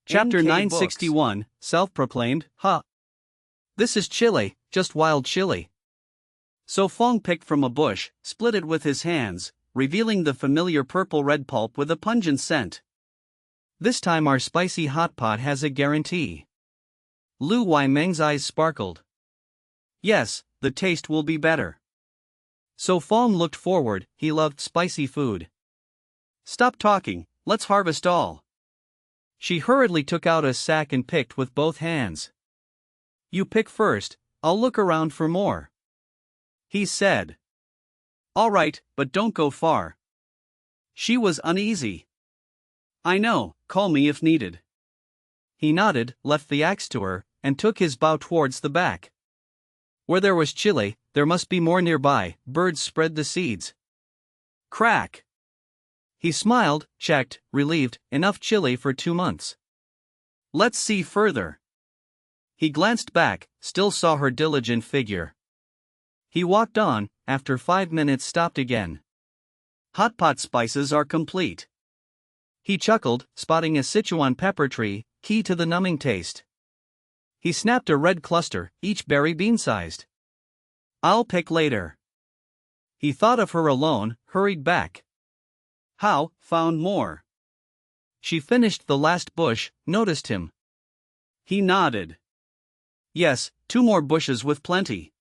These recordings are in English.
Chapter NK 961, Self-Proclaimed, This is chili, just wild chili. So Fong picked from a bush, split it with his hands, revealing the familiar purple-red pulp with a pungent scent. This time our spicy hot pot has a guarantee. Lu Weimeng's eyes sparkled. Yes, the taste will be better. So Fong looked forward, he loved spicy food. Stop talking, let's harvest all. She hurriedly took out a sack and picked with both hands. You pick first, I'll look around for more. He said. All right, but don't go far. She was uneasy. I know, call me if needed. He nodded, left the axe to her, and took his bow towards the back. Where there was chili, there must be more nearby. Birds spread the seeds. Crack. He smiled, checked, relieved, enough chili for 2 months. Let's see further. He glanced back, still saw her diligent figure. He walked on, after 5 minutes stopped again. Hot pot spices are complete. He chuckled, spotting a Sichuan pepper tree, key to the numbing taste. He snapped a red cluster, each berry bean-sized. I'll pick later. He thought of her alone, hurried back. How, found more. She finished the last bush, noticed him. He nodded. Yes, 2 more bushes with plenty.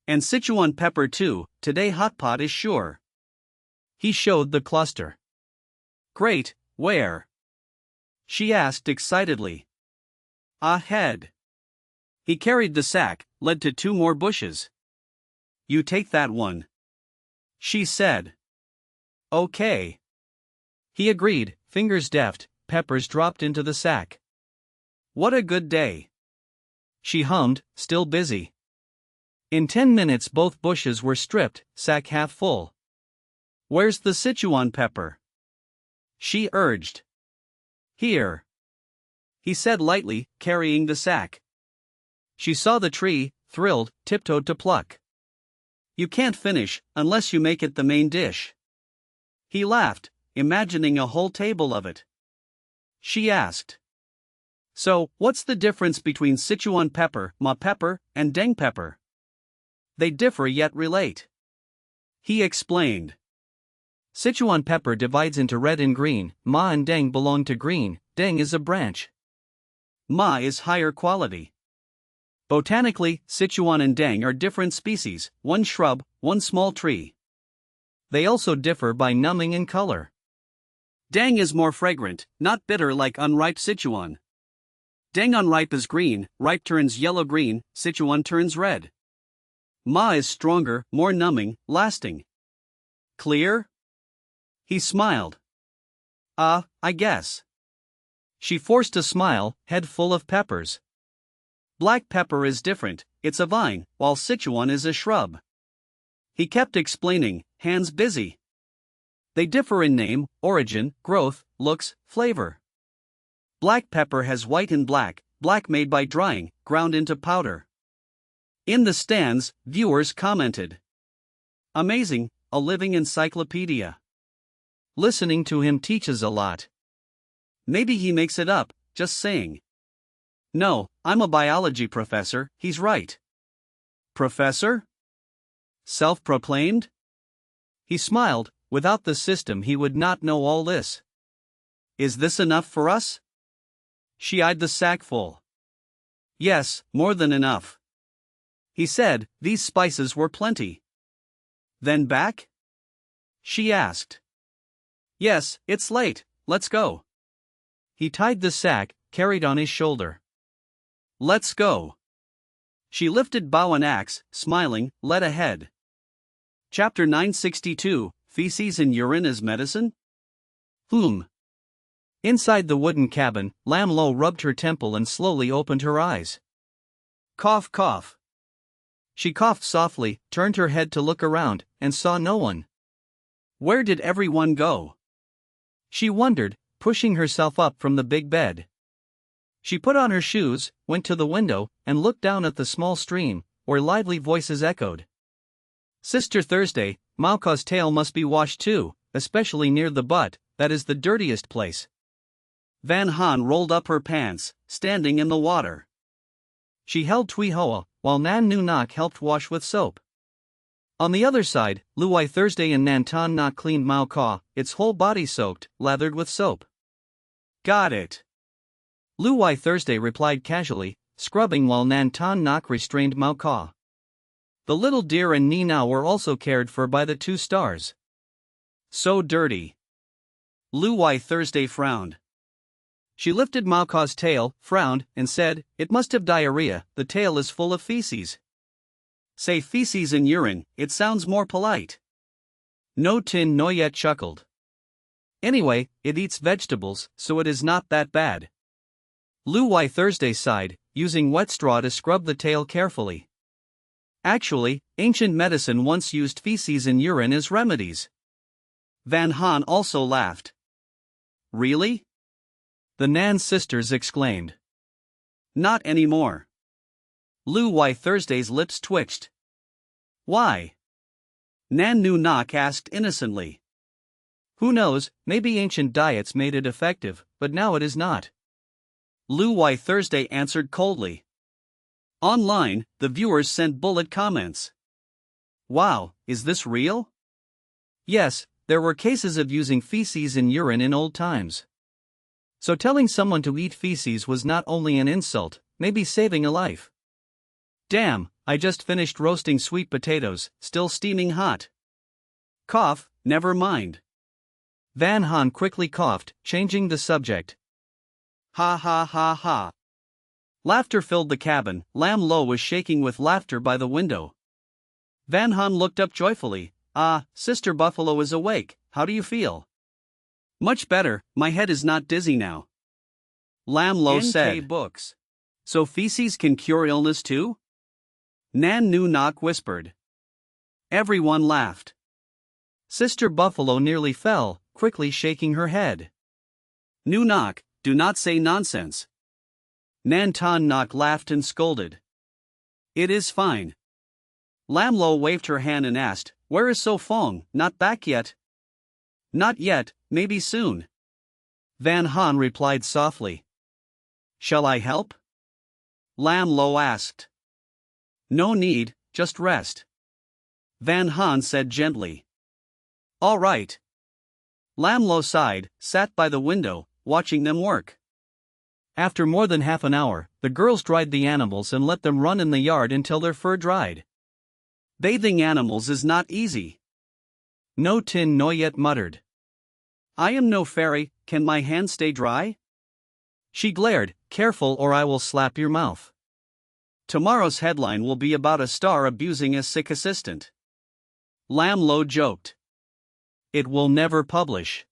And Sichuan pepper too, today hot pot is sure. He showed the cluster. Great, where? She asked excitedly. Ahead. He carried the sack, led to 2 more bushes. You take that one. She said. Okay. He agreed, fingers deft, peppers dropped into the sack. What a good day. She hummed, still busy. In 10 minutes both bushes were stripped, sack half full. Where's the Sichuan pepper? She urged. Here. He said lightly, carrying the sack. She saw the tree, thrilled, tiptoed to pluck. You can't finish, unless you make it the main dish. He laughed, imagining a whole table of it. She asked. So, what's the difference between Sichuan pepper, ma pepper, and deng pepper? They differ yet relate. He explained. Sichuan pepper divides into red and green, ma and deng belong to green, deng is a branch. Ma is higher quality. Botanically, Sichuan and deng are different species, one shrub, one small tree. They also differ by numbing and color. Deng is more fragrant, not bitter like unripe Sichuan. Deng unripe is green, ripe turns yellow-green, Sichuan turns red. Ma is stronger, more numbing, lasting. Clear? He smiled. I guess. She forced a smile, head full of peppers. Black pepper is different, it's a vine, while Sichuan is a shrub. He kept explaining, hands busy. They differ in name, origin, growth, looks, flavor. Black pepper has white and black, black made by drying, ground into powder. In the stands, viewers commented. Amazing, a living encyclopedia. Listening to him teaches a lot. Maybe he makes it up, just saying. No, I'm a biology professor, he's right. Professor? Self-proclaimed? He smiled, without the system he would not know all this. Is this enough for us? She eyed the sack full. Yes, more than enough. He said, these spices were plenty. Then back? She asked. Yes, it's late, let's go. He tied the sack, carried on his shoulder. Let's go. She lifted bow and axe, smiling, led ahead. Chapter 962, Feces and Urine as Medicine? Inside the wooden cabin, Lam Lo rubbed her temple and slowly opened her eyes. Cough, cough. She coughed softly, turned her head to look around, and saw no one. Where did everyone go? She wondered, pushing herself up from the big bed. She put on her shoes, went to the window, and looked down at the small stream, where lively voices echoed. Sister Thursday, Maoka's tail must be washed too, especially near the butt, that is the dirtiest place. Van Han rolled up her pants, standing in the water. She held Tui Hoa, while Nan Nu Nok helped wash with soap. On the other side, Luai Thursday and Nan Ton Nok cleaned Mao Ka, its whole body soaked, lathered with soap. Got it. Luai Thursday replied casually, scrubbing while Nan Ton Nok restrained Mao Ka. The little deer and Nina were also cared for by the 2 stars. So dirty. Luai Thursday frowned. She lifted Mao Ka's tail, frowned, and said, "It must have diarrhea, the tail is full of feces." Say feces and urine, it sounds more polite. No Tin Noyet chuckled. Anyway, it eats vegetables, so it is not that bad. Luai Thursday sighed, using wet straw to scrub the tail carefully. Actually, ancient medicine once used feces and urine as remedies. Van Han also laughed. Really? The Nan sisters exclaimed. Not anymore. Luai Thursday's lips twitched. Why? Nan Nu Nok asked innocently. Who knows, maybe ancient diets made it effective, but now it is not. Luai Thursday answered coldly. Online, the viewers sent bullet comments. Wow, is this real? Yes, there were cases of using feces and urine in old times. So telling someone to eat feces was not only an insult, maybe saving a life. Damn, I just finished roasting sweet potatoes, still steaming hot. Cough, never mind. Van Han quickly coughed, changing the subject. Ha ha ha ha. Laughter filled the cabin. Lam Lo was shaking with laughter by the window. Van Han looked up joyfully. Ah, Sister Buffalo is awake, how do you feel? Much better, my head is not dizzy now. Lam Lo said. Books. So feces can cure illness too? Nan Nu Nok whispered. Everyone laughed. Sister Buffalo nearly fell, quickly shaking her head. Nu Nok, do not say nonsense. Nan Ton Nok laughed and scolded. It is fine. Lam Lo waved her hand and asked, Where is So Fong, not back yet? Not yet, maybe soon. Van Han replied softly. Shall I help? Lam Lo asked. No need, just rest. Van Han said gently. All right. Lam Lo sighed, sat by the window, watching them work. After more than half an hour, the girls dried the animals and let them run in the yard until their fur dried. Bathing animals is not easy. No Tin Noyet muttered. I am no fairy, can my hands stay dry? She glared, careful or I will slap your mouth. Tomorrow's headline will be about a star abusing a sick assistant. Lam Lo joked. It will never publish.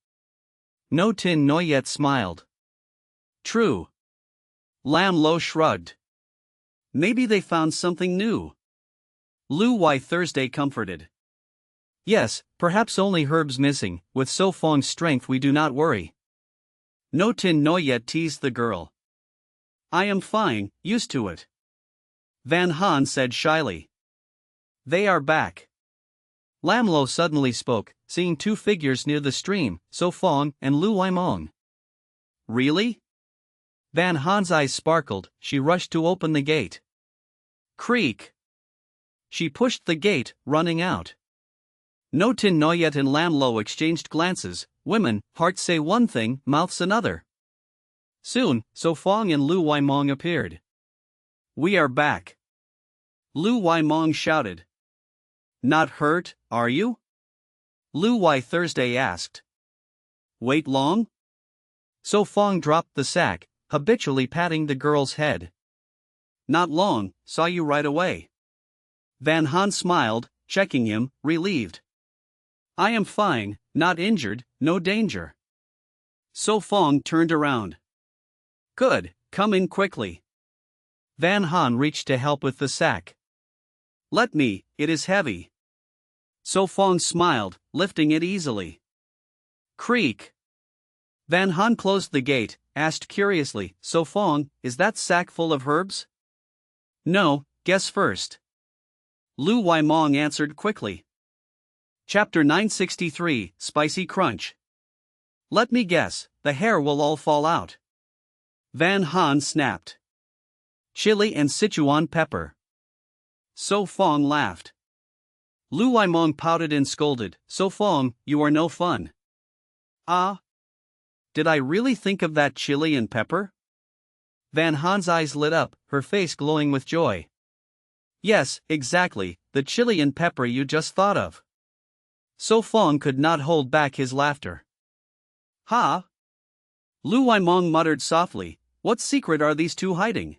No Tin Noyet smiled. True. Lam Lo shrugged. Maybe they found something new. Luai Thursday comforted. Yes, perhaps only herbs missing, with So Fong's strength we do not worry. No Tin Noyet teased the girl. I am fine, used to it. Van Han said shyly. They are back. Lam Lo suddenly spoke, seeing 2 figures near the stream, So Fong and Lu Waimong. Really? Van Han's eyes sparkled, she rushed to open the gate. Creak! She pushed the gate, running out. No Tin Noyet and Lam Lo exchanged glances. Women, hearts say one thing, mouths another. Soon, So Fong and Lu Waimong appeared. We are back. Lu Waimong shouted. Not hurt, are you? Luai Thursday asked. Wait long? So Fong dropped the sack, habitually patting the girl's head. Not long, saw you right away. Van Han smiled, checking him, relieved. I am fine, not injured, no danger. So Fong turned around. Good, come in quickly. Van Han reached to help with the sack. Let me, it is heavy. So Fong smiled, lifting it easily. Creak. Van Han closed the gate, asked curiously, So Fong, is that sack full of herbs? No, guess first. Lu Waimong answered quickly. Chapter 963, Spicy Crunch. Let me guess, the hair will all fall out. Van Han snapped. Chili and Sichuan pepper. So Fong laughed. Lu Waimong pouted and scolded, So Fong, you are no fun. Ah? Did I really think of that chili and pepper? Van Han's eyes lit up, her face glowing with joy. Yes, exactly, the chili and pepper you just thought of. So Fong could not hold back his laughter. Ha! Lu Waimong muttered softly, what secret are these two hiding?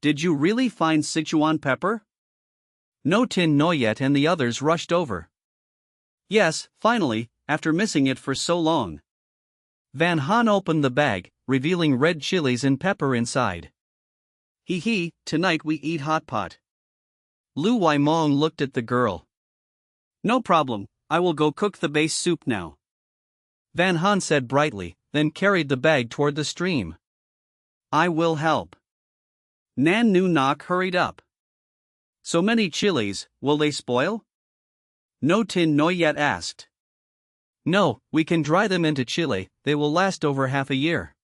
Did you really find Sichuan pepper? No Tin Noyet and the others rushed over. Yes, finally, after missing it for so long. Van Han opened the bag, revealing red chilies and pepper inside. Hee, tonight we eat hot pot. Lu Waimong looked at the girl. No problem, I will go cook the base soup now. Van Han said brightly, then carried the bag toward the stream. I will help. Nan Nu Nok hurried up. So many chilies, will they spoil? No Tin Noyet asked. No, we can dry them into chili, they will last over half a year.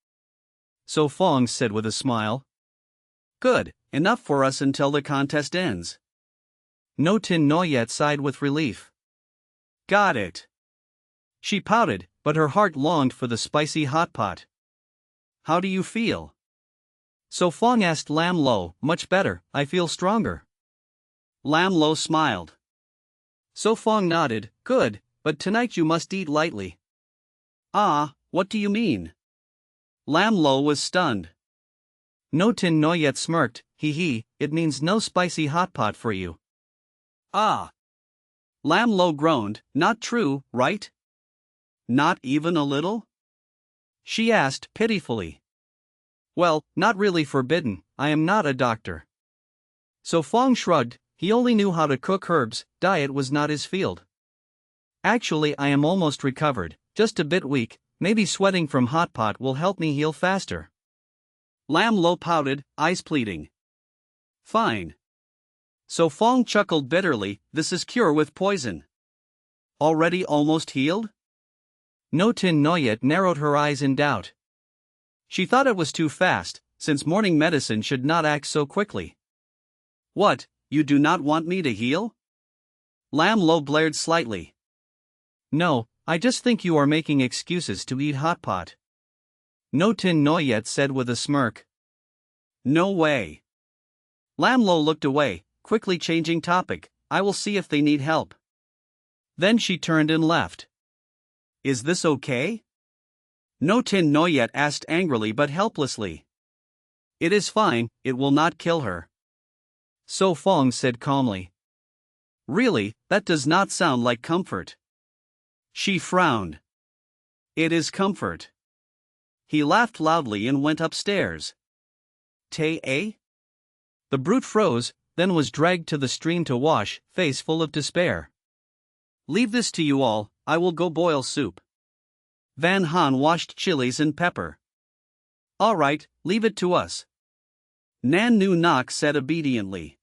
So Fong said with a smile. Good, enough for us until the contest ends. No Tin Noyet sighed with relief. Got it. She pouted, but her heart longed for the spicy hot pot. How do you feel? So Fong asked Lam Lo, much better, I feel stronger. Lam Lo smiled. So Fong nodded, good, but tonight you must eat lightly. Ah, what do you mean? Lam Lo was stunned. No Tin Noyet smirked, it means no spicy hot pot for you. Ah. Lam Lo groaned, not true, right? Not even a little? She asked pitifully. Well, not really forbidden, I am not a doctor. So Fong shrugged, he only knew how to cook herbs, diet was not his field. Actually I am almost recovered, just a bit weak, maybe sweating from hot pot will help me heal faster. Lam Lo pouted, eyes pleading. Fine. So Fong chuckled bitterly, this is cure with poison. Already almost healed? No Tin Noyet narrowed her eyes in doubt. She thought it was too fast, since morning medicine should not act so quickly. What, you do not want me to heal? Lam Lo blared slightly. No, I just think you are making excuses to eat hot pot. No Tin Noyet said with a smirk. No way. Lam Lo looked away, quickly changing topic, I will see if they need help. Then she turned and left. Is this okay? No Tin Noyet asked angrily but helplessly. It is fine, it will not kill her. So Fong said calmly. Really, that does not sound like comfort. She frowned. It is comfort. He laughed loudly and went upstairs. The brute froze, then was dragged to the stream to wash, face full of despair. Leave this to you all, I will go boil soup. Van Han washed chilies and pepper. All right, leave it to us. Nan Nu Nok said obediently.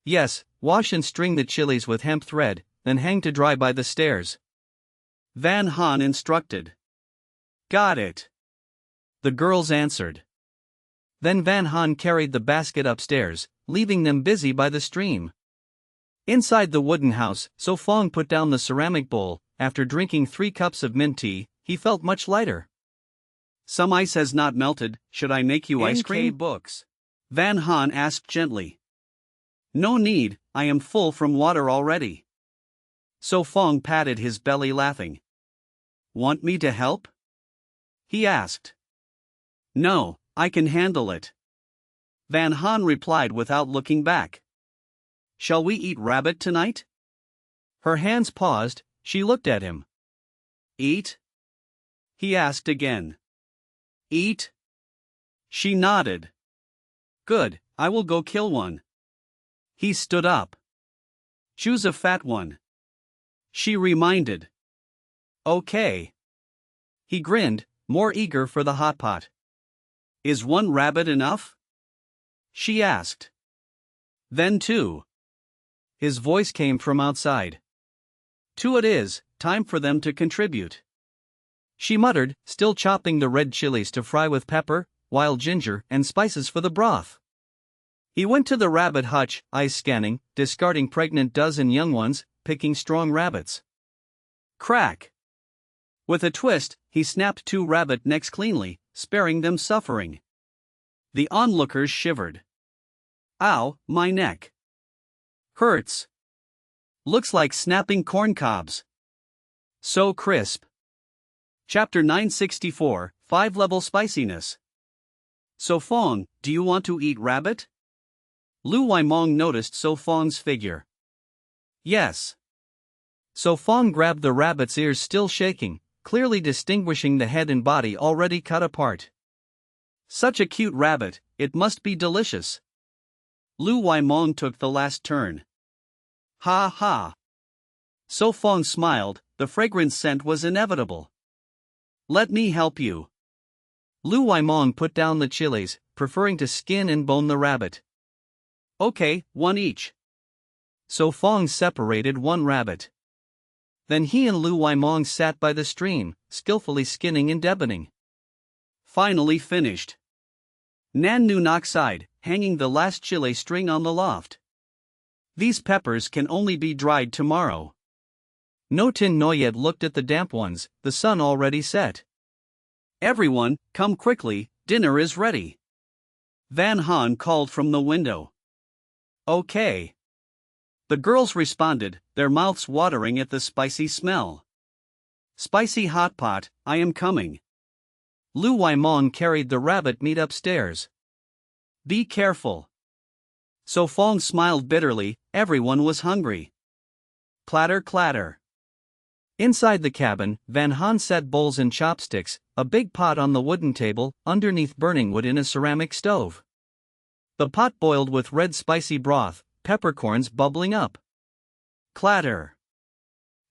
Yes, wash and string the chilies with hemp thread, then hang to dry by the stairs. Van Han instructed. Got it. The girls answered. Then Van Han carried the basket upstairs, leaving them busy by the stream. Inside the wooden house, So Fong put down the ceramic bowl. After drinking 3 cups of mint tea, he felt much lighter. Some ice has not melted, should I make you ice cream? Books. Van Han asked gently. No need, I am full from water already. So Fong patted his belly laughing. Want me to help? He asked. No, I can handle it. Van Han replied without looking back. Shall we eat rabbit tonight? Her hands paused, she looked at him. Eat? He asked again. Eat? She nodded. Good, I will go kill one. He stood up. Choose a fat one. She reminded. Okay. He grinned, more eager for the hot pot. Is one rabbit enough? She asked. Then 2. His voice came from outside. 2 it is, time for them to contribute. She muttered, still chopping the red chilies to fry with pepper, wild ginger, and spices for the broth. He went to the rabbit hutch, eyes scanning, discarding pregnant dozen young ones, picking strong rabbits. Crack! With a twist, he snapped 2 rabbit necks cleanly, sparing them suffering. The onlookers shivered. Ow, my neck. Hurts. Looks like snapping corn cobs. So crisp. Chapter 964, 5-Level Spiciness. So Fong, do you want to eat rabbit? Lu Waimong noticed So Fong's figure. Yes. So Fong grabbed the rabbit's ears, still shaking, clearly distinguishing the head and body already cut apart. Such a cute rabbit, it must be delicious. Lu Waimong took the last turn. Ha ha. So Fong smiled, the fragrant scent was inevitable. Let me help you. Lu Waimong put down the chilies, preferring to skin and bone the rabbit. Okay, 1 each. So Fong separated 1 rabbit. Then he and Lu Waimong sat by the stream, skillfully skinning and deboning. Finally finished. Nan Nu Nok sighed, hanging the last chili string on the loft. These peppers can only be dried tomorrow. No Tin Noyet looked at the damp ones, the sun already set. Everyone, come quickly, dinner is ready. Van Han called from the window. Okay. The girls responded, their mouths watering at the spicy smell. Spicy hot pot, I am coming. Lu Waimong carried the rabbit meat upstairs. Be careful. So Fong smiled bitterly, everyone was hungry. Clatter clatter. Inside the cabin, Van Han set bowls and chopsticks, a big pot on the wooden table, underneath burning wood in a ceramic stove. The pot boiled with red spicy broth, peppercorns bubbling up. Clatter.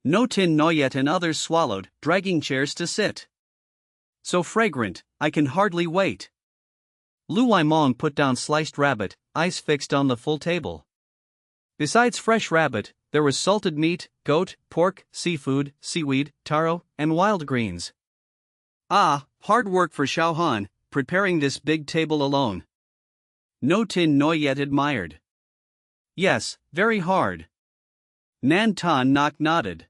No Tin Noyet and others swallowed, dragging chairs to sit. So fragrant, I can hardly wait. Lu Waimong put down sliced rabbit, eyes fixed on the full table. Besides fresh rabbit, there was salted meat, goat, pork, seafood, seaweed, taro, and wild greens. Ah, hard work for Xiao Han, preparing this big table alone. No Tin Noyet admired. Yes, very hard. Nan Tan Nok nodded.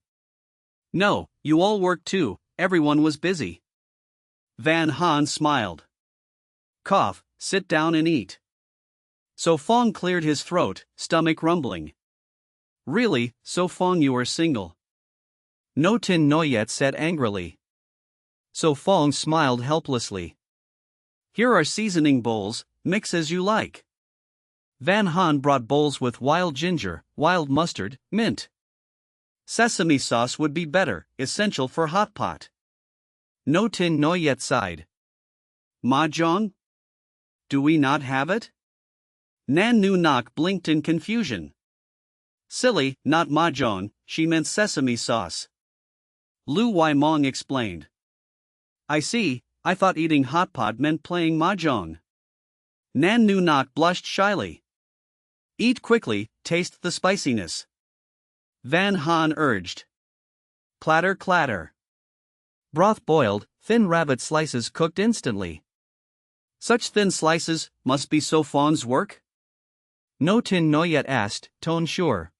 No, you all worked too, everyone was busy. Van Han smiled. Cough, sit down and eat. So Fong cleared his throat, stomach rumbling. Really, So Fong, you are single? No Tin Noyet said angrily. So Fong smiled helplessly. Here are seasoning bowls, mix as you like. Van Han brought bowls with wild ginger, wild mustard, mint. Sesame sauce would be better, essential for hot pot. No Tin Noyet sighed. Mahjong? Do we not have it? Nan Nu Nok blinked in confusion. Silly, not mahjong, she meant sesame sauce. Lu Waimong explained. I see, I thought eating hot pot meant playing mahjong. Nan Nu Nok blushed shyly. Eat quickly, taste the spiciness. Van Han urged. Clatter clatter. Broth boiled, thin rabbit slices cooked instantly. Such thin slices, must be So Fong's work? No Tin Noyet asked, tone sure.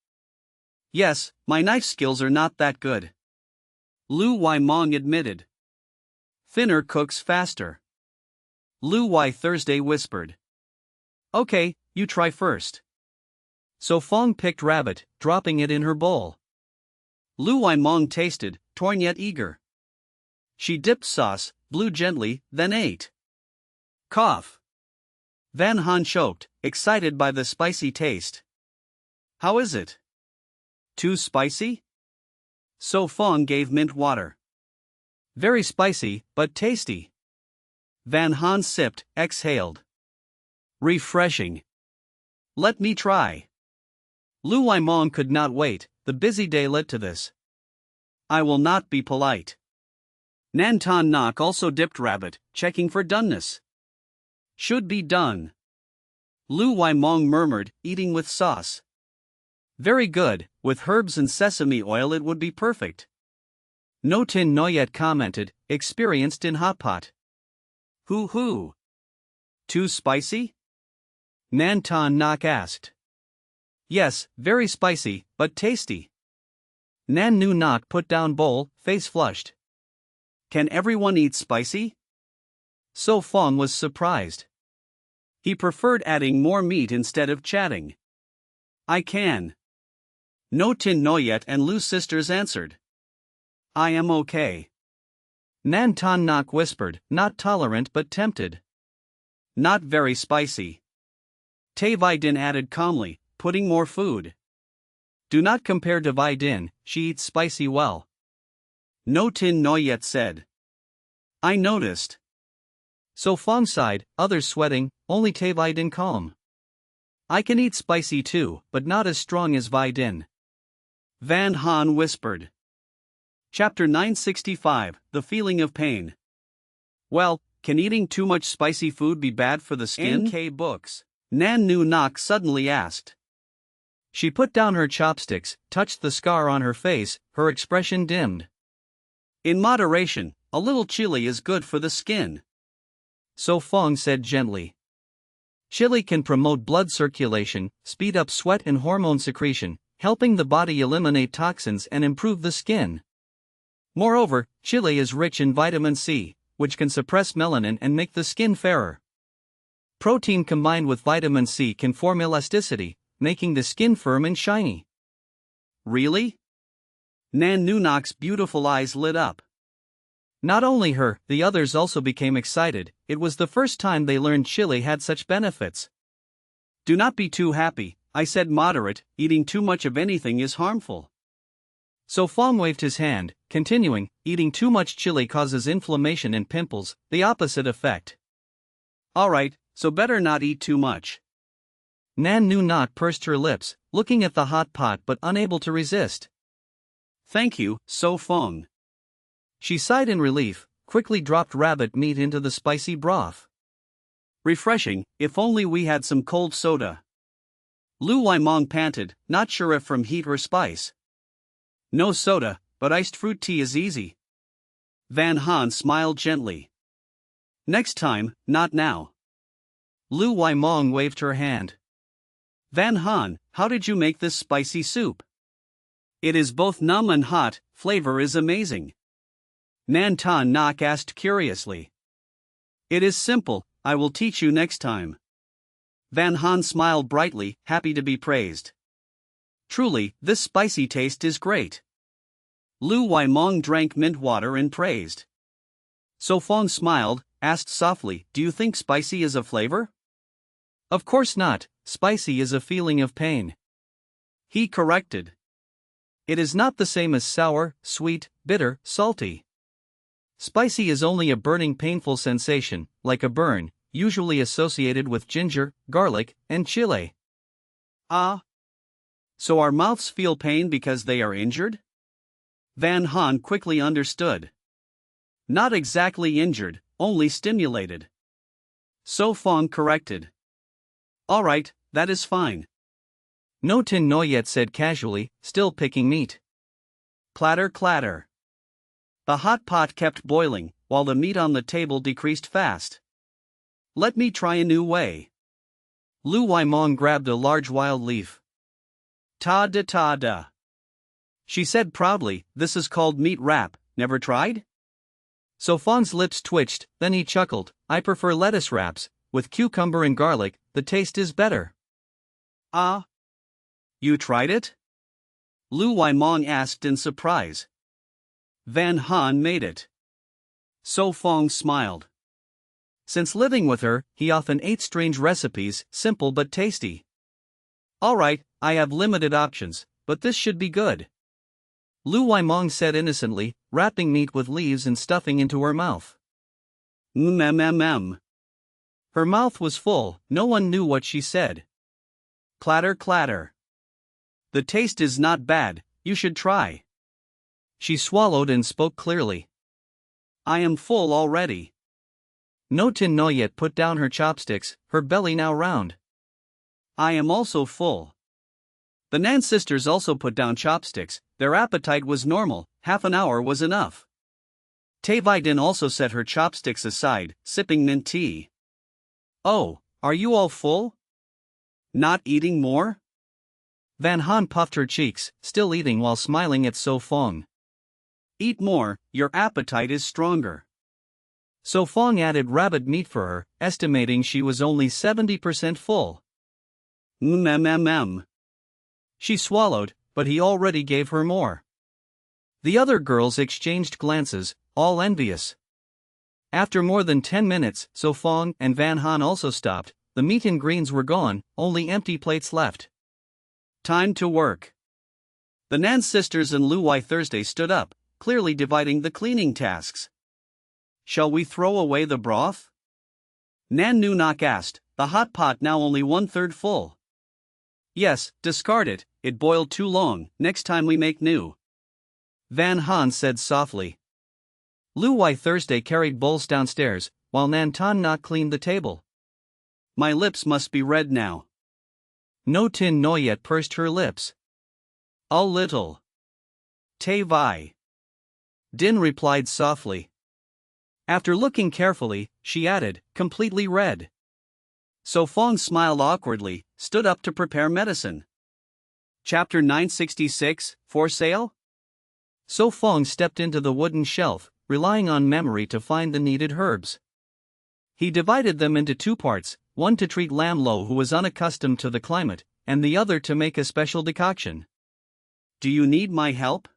Yes, my knife skills are not that good. Lu Waimong admitted. Thinner cooks faster. Lu Wai Thursday whispered. Okay, you try first. So Fong picked rabbit, dropping it in her bowl. Lu Waimong tasted, torn yet eager. She dipped sauce, blew gently, then ate. Cough. Van Han choked, excited by the spicy taste. How is it? Too spicy? So Fong gave mint water. Very spicy, but tasty. Van Han sipped, exhaled. Refreshing. Let me try. Lu Waimong could not wait, the busy day led to this. I will not be polite. Nan Tan Nok also dipped rabbit, checking for doneness. Should be done. Lu Waimong murmured, eating with sauce. Very good, with herbs and sesame oil it would be perfect. No Tin Noyet commented, experienced in hot pot. Hoo hoo. Too spicy? Nan Ton Nok asked. Yes, very spicy, but tasty. Nan Nu Nok put down bowl, face flushed. Can everyone eat spicy? So Fong was surprised. He preferred adding more meat instead of chatting. I can. No Tin Noyet and Lu's sisters answered. I am okay. Nan Ton Nok whispered, not tolerant but tempted. Not very spicy. Tai Vi Din added calmly, putting more food. Do not compare to Vi Din, she eats spicy well. No Tin Noyet said. I noticed. So Fong sighed, others sweating, only Tai Vi Din calm. I can eat spicy too, but not as strong as Vi Din. Van Han whispered. Chapter 965, The Feeling of Pain. Well, can eating too much spicy food be bad for the skin? NK Books. Nan Nu Nok suddenly asked. She put down her chopsticks, touched the scar on her face, her expression dimmed. In moderation, a little chili is good for the skin. So Fong said gently. Chili can promote blood circulation, speed up sweat and hormone secretion, helping the body eliminate toxins and improve the skin. Moreover, chili is rich in vitamin C, which can suppress melanin and make the skin fairer. Protein combined with vitamin C can form elasticity, making the skin firm and shiny. Really? Nan Nu Nok's beautiful eyes lit up. Not only her, the others also became excited. It was the first time they learned chili had such benefits. Do not be too happy, I said moderate, eating too much of anything is harmful. So Fong waved his hand, continuing, eating too much chili causes inflammation and pimples, the opposite effect. Alright, so better not eat too much. Nan Nu Nok pursed her lips, looking at the hot pot but unable to resist. Thank you, So Fong. She sighed in relief, quickly dropped rabbit meat into the spicy broth. Refreshing, if only we had some cold soda. Lu Waimong panted, not sure if from heat or spice. No soda, but iced fruit tea is easy. Van Han smiled gently. Next time, not now. Lu Waimong waved her hand. Van Han, how did you make this spicy soup? It is both numb and hot, flavor is amazing. Nan Ton Nok asked curiously. It is simple, I will teach you next time. Van Han smiled brightly, happy to be praised. Truly, this spicy taste is great. Lu Waimong drank mint water and praised. So Fong smiled, asked softly, do you think spicy is a flavor? Of course not, spicy is a feeling of pain. He corrected. It is not the same as sour, sweet, bitter, salty. Spicy is only a burning painful sensation, like a burn, usually associated with ginger, garlic, and chili. Ah. So our mouths feel pain because they are injured? Van Han quickly understood. Not exactly injured, only stimulated. So Fong corrected. Alright, that is fine. No Tin Noyet said casually, still picking meat. Clatter clatter. The hot pot kept boiling, while the meat on the table decreased fast. Let me try a new way. Lu Waimong grabbed a large wild leaf. Ta-da ta-da. She said proudly, this is called meat wrap, never tried? So Fong's lips twitched, then he chuckled, I prefer lettuce wraps, with cucumber and garlic, the taste is better. Ah. You tried it? Lu Waimong asked in surprise. Van Han made it. So Fong smiled. Since living with her, he often ate strange recipes, simple but tasty. Alright, I have limited options, but this should be good. Lu Waimong said innocently, wrapping meat with leaves and stuffing into her mouth. Mm. Her mouth was full, no one knew what she said. Clatter clatter. The taste is not bad, you should try. She swallowed and spoke clearly. I am full already. No Tin Noyet put down her chopsticks, her belly now round. I am also full. The Nan sisters also put down chopsticks, their appetite was normal, half an hour was enough. Tai Vi Din also set her chopsticks aside, sipping mint tea. Oh, are you all full? Not eating more? Van Han puffed her cheeks, still eating while smiling at So Fong. Eat more, your appetite is stronger. So Fong added rabbit meat for her, estimating she was only 70% full. She swallowed, but he already gave her more. The other girls exchanged glances, all envious. After more than 10 minutes, So Fong and Van Han also stopped. The meat and greens were gone, only empty plates left. Time to work. The Nan sisters and Lu Wai Thursday stood up, clearly dividing the cleaning tasks. Shall we throw away the broth? Nan Nu Nok asked, the hot pot now only 1/3 full. Yes, discard it, it boiled too long, next time we make new. Van Han said softly. Lu Wai Thursday carried bowls downstairs, while Nan Ton Nok cleaned the table. My lips must be red now. No Tin Noyet pursed her lips. A little. Te Vai. Din replied softly. After looking carefully, she added, completely red. So Fong smiled awkwardly, stood up to prepare medicine. Chapter 966, For Sale? So Fong stepped into the wooden shelf, relying on memory to find the needed herbs. He divided them into 2 parts, one to treat Lam Lo who was unaccustomed to the climate, and the other to make a special decoction. Do you need my help?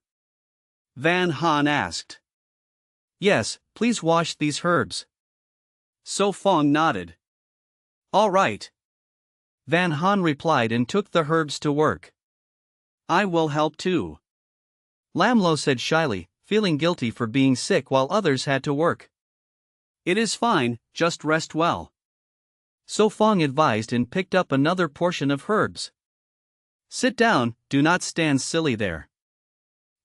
Van Han asked. Yes, please wash these herbs. So Fong nodded. All right. Van Han replied and took the herbs to work. I will help too. Lam Lo said shyly, feeling guilty for being sick while others had to work. It is fine, just rest well. So Fong advised and picked up another portion of herbs. Sit down, do not stand silly there.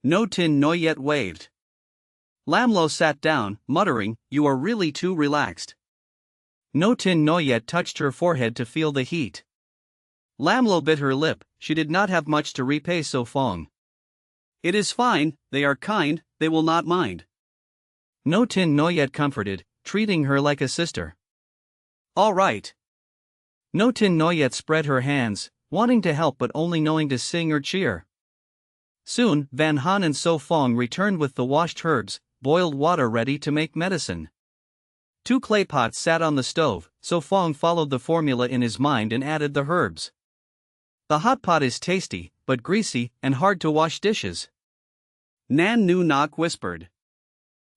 No Tin Noyet waved. Lam Lo sat down, muttering, you are really too relaxed. No Tin Noyet touched her forehead to feel the heat. Lam Lo bit her lip, she did not have much to repay So Fong. It is fine, they are kind, they will not mind. No Tin Noyet comforted, treating her like a sister. All right. No Tin Noyet spread her hands, wanting to help but only knowing to sing or cheer. Soon, Van Han and So Fong returned with the washed herbs, boiled water ready to make medicine. 2 clay pots sat on the stove, So Fong followed the formula in his mind and added the herbs. The hot pot is tasty, but greasy and hard to wash dishes. Nan Nu Nok whispered.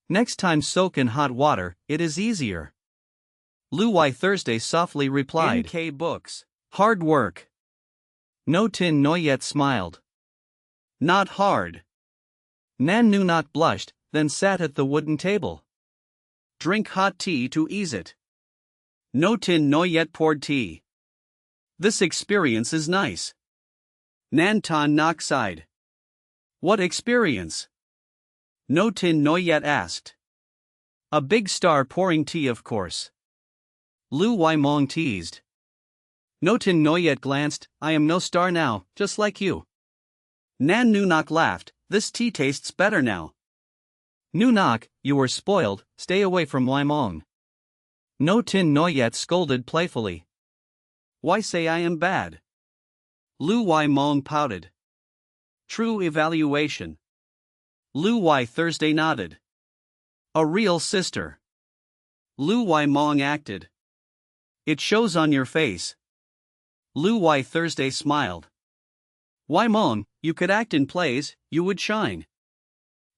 Next time soak in hot water, it is easier. Lu Wai Thursday softly replied. NK Books. Hard work. No Tin Noyet smiled. Not hard. Nan Nu Nok blushed, then sat at the wooden table. Drink hot tea to ease it. No Tin Noyet poured tea. This experience is nice. Nan Ton Nok sighed. What experience? No Tin Noyet asked. A big star pouring tea, of course. Lu Wai Mong teased. No Tin Noyet glanced, I am no star now, just like you. Nan Nu Nok laughed, this tea tastes better now. Nu Nok, you were spoiled, stay away from Wai Mong. No Tin Noyet scolded playfully. Why say I am bad? Lu Wai Mong pouted. True evaluation. Lu Wai Thursday nodded. A real sister. Lu Wai Mong acted. It shows on your face. Lu Wai Thursday smiled. Wai Mong, you could act in plays, you would shine.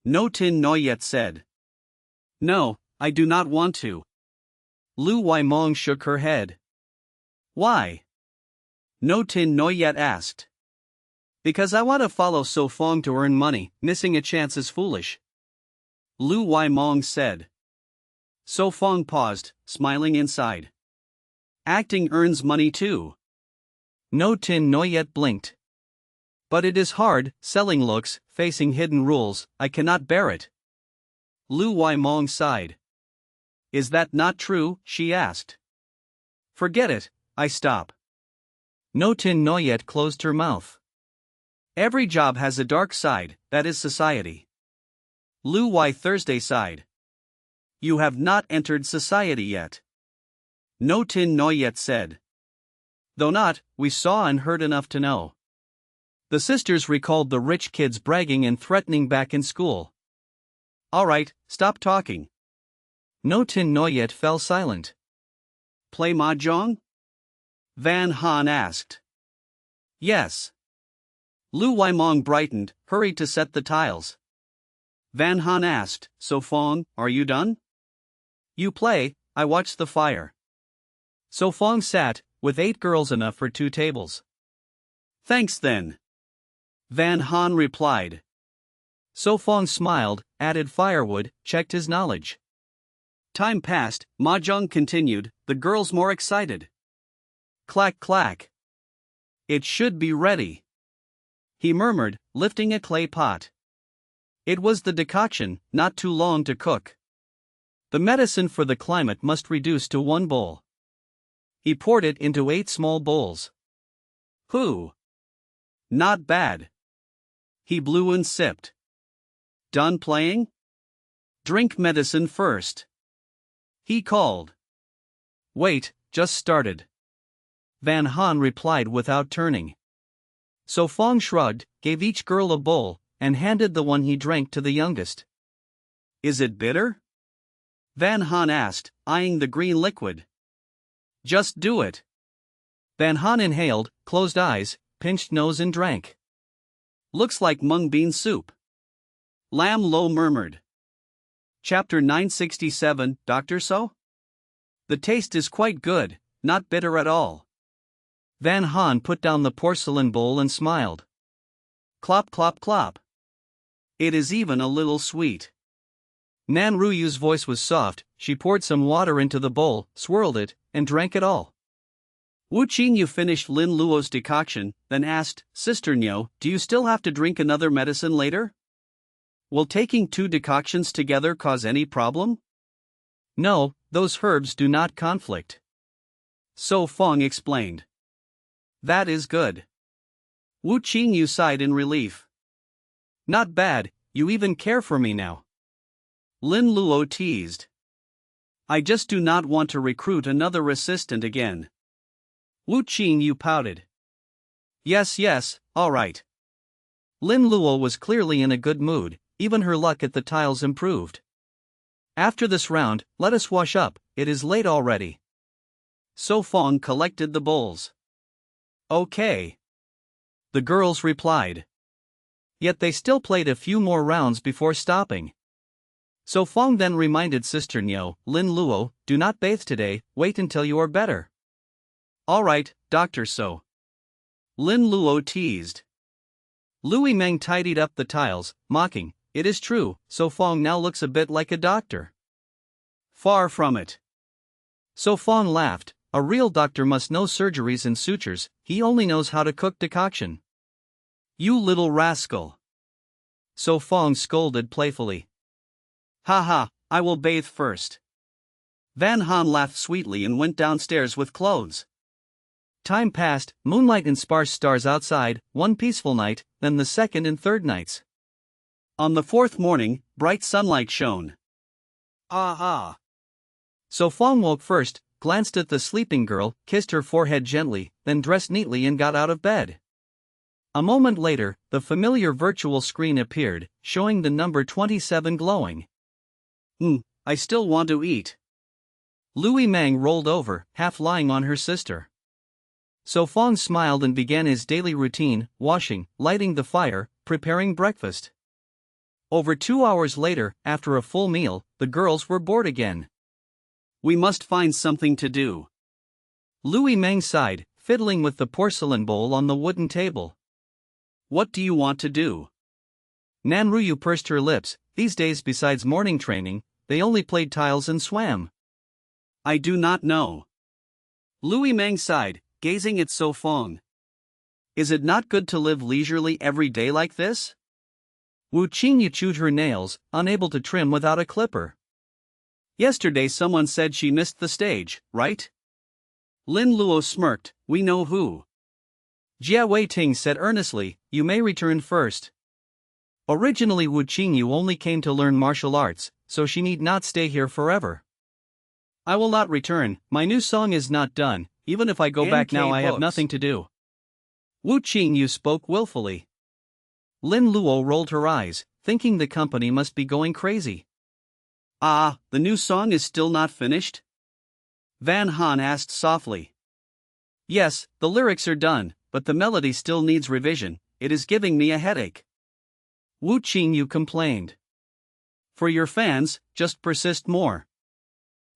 No Tin Noyet said. No, I do not want to. Lu Wai Mong shook her head. Why? No Tin Noyet asked. Because I want to follow So Fong to earn money, missing a chance is foolish. Lu Wai Mong said. So Fong paused, smiling inside. Acting earns money too. No Tin Noyet blinked. But it is hard, selling looks, facing hidden rules, I cannot bear it. Lu Wai Mong sighed. Is that not true? She asked. Forget it, I stop. No Tin Noyet closed her mouth. Every job has a dark side, that is society. Lu Wai Thursday sighed. You have not entered society yet. No tin noi yet said. Though not, we saw and heard enough to know. The sisters recalled the rich kids bragging and threatening back in school. Alright, stop talking. No tin noi yet fell silent. Play mahjong? Van Han asked. Yes. Lu Waimong brightened, hurried to set the tiles. Van Han asked, So Fong, are you done? You play, I watch the fire. So Fong sat, with 8 girls enough for 2 tables. Thanks then. Van Han replied. So Fong smiled, added firewood, checked his knowledge. Time passed, mahjong continued, the girls more excited. Clack clack. It should be ready. He murmured, lifting a clay pot. It was the decoction, not too long to cook. The medicine for the climate must reduce to 1 bowl. He poured it into 8 small bowls. Whew. Not bad. He blew and sipped. Done playing? Drink medicine first. He called. Wait, just started. Van Han replied without turning. So Fong shrugged, gave each girl a bowl, and handed the one he drank to the youngest. Is it bitter? Van Han asked, eyeing the green liquid. Just do it. Van Han inhaled, closed eyes, pinched nose and drank. Looks like mung bean soup. Lam Lo murmured. Chapter 967, Dr. So? The taste is quite good, not bitter at all. Van Han put down the porcelain bowl and smiled. Clop clop clop. It is even a little sweet. Nan Ruyu's voice was soft, she poured some water into the bowl, swirled it, and drank it all. Wu Qingyu finished Lin Luo's decoction, then asked, Sister Nyo, do you still have to drink another medicine later? Will taking 2 decoctions together cause any problem? No, those herbs do not conflict. So Fong explained. That is good. Wu Qingyu sighed in relief. Not bad, you even care for me now. Lin Luo teased. I just do not want to recruit another assistant again. Wu Qingyu pouted. Yes, alright. Lin Luo was clearly in a good mood, even her luck at the tiles improved. After this round, let us wash up, it is late already. So Fong collected the bowls. Okay. The girls replied. Yet they still played a few more rounds before stopping. So Fong then reminded Sister Nyo, Lin Luo, do not bathe today, wait until you are better. Alright, Dr. So. Lin Luo teased. Louis Meng tidied up the tiles, mocking, it is true, So Fong now looks a bit like a doctor. Far from it. So Fong laughed, a real doctor must know surgeries and sutures, he only knows how to cook decoction. You little rascal. So Fong scolded playfully. Haha, I will bathe first. Van Han laughed sweetly and went downstairs with clothes. Time passed, moonlight and sparse stars outside, 1 peaceful night, then the 2nd and 3rd nights. On the 4th morning, bright sunlight shone. Ah. So Fong woke first, glanced at the sleeping girl, kissed her forehead gently, then dressed neatly and got out of bed. A moment later, the familiar virtual screen appeared, showing the number 27 glowing. I still want to eat. Louis Meng rolled over, half lying on her sister. So Fong smiled and began his daily routine, washing, lighting the fire, preparing breakfast. Over 2 hours later, after a full meal, the girls were bored again. We must find something to do. Louis Meng sighed, fiddling with the porcelain bowl on the wooden table. What do you want to do? Nan Ruyu pursed her lips, these days besides morning training, they only played tiles and swam. I do not know. Louis Meng sighed, gazing at So Fong. Is it not good to live leisurely every day like this? Wu Qingyu chewed her nails, unable to trim without a clipper. Yesterday someone said she missed the stage, right? Lin Luo smirked, we know who. Jia Wei-ting said earnestly, you may return first. Originally Wu Qingyu only came to learn martial arts, so she need not stay here forever. I will not return, my new song is not done, even if I go back now I have Books. nothing to do. Wu Qingyu spoke willfully. Lin Luo rolled her eyes, thinking the company must be going crazy. Ah, the new song is still not finished? Van Han asked softly. Yes, the lyrics are done, but the melody still needs revision, it is giving me a headache. Wu Qingyu complained. For your fans, just persist more.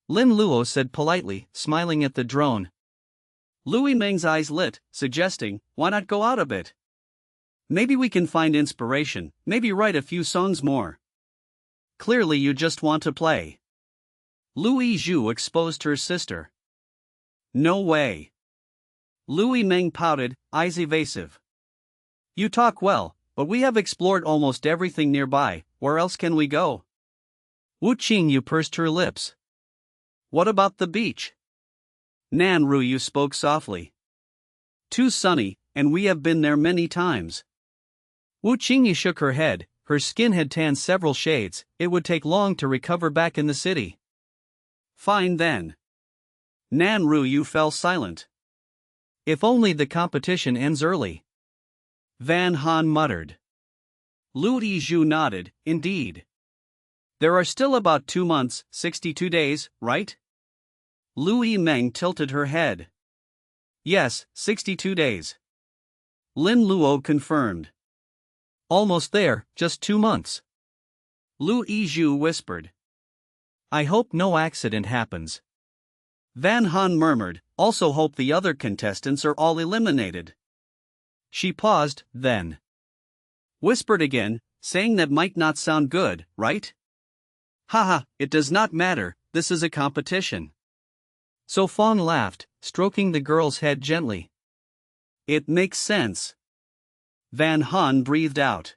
Lin Luo said politely, smiling at the drone. Louis Meng's eyes lit, suggesting, why not go out a bit? Maybe we can find inspiration, maybe write a few songs more. Clearly you just want to play. Louis Zhu exposed her sister. No way. Louis Meng pouted, eyes evasive. You talk well, but we have explored almost everything nearby, where else can we go? Wu Qingyu pursed her lips. What about the beach? Nan Ruyu spoke softly. Too sunny, and we have been there many times. Wu Qingyu shook her head, her skin had tanned several shades, it would take long to recover back in the city. Fine then. Nan Ruyu fell silent. If only the competition ends early. Van Han muttered. Lu Yizhu nodded, indeed. There are still about 2 months, 62 days, right? Lu Yimeng tilted her head. Yes, 62 days. Lin Luo confirmed. Almost there, just 2 months. Lu Yizhu whispered. I hope no accident happens. Van Han murmured, also hope the other contestants are all eliminated. She paused, then whispered again, saying that might not sound good, right? Haha, it does not matter, this is a competition. So Fong laughed, stroking the girl's head gently. It makes sense. Van Han breathed out.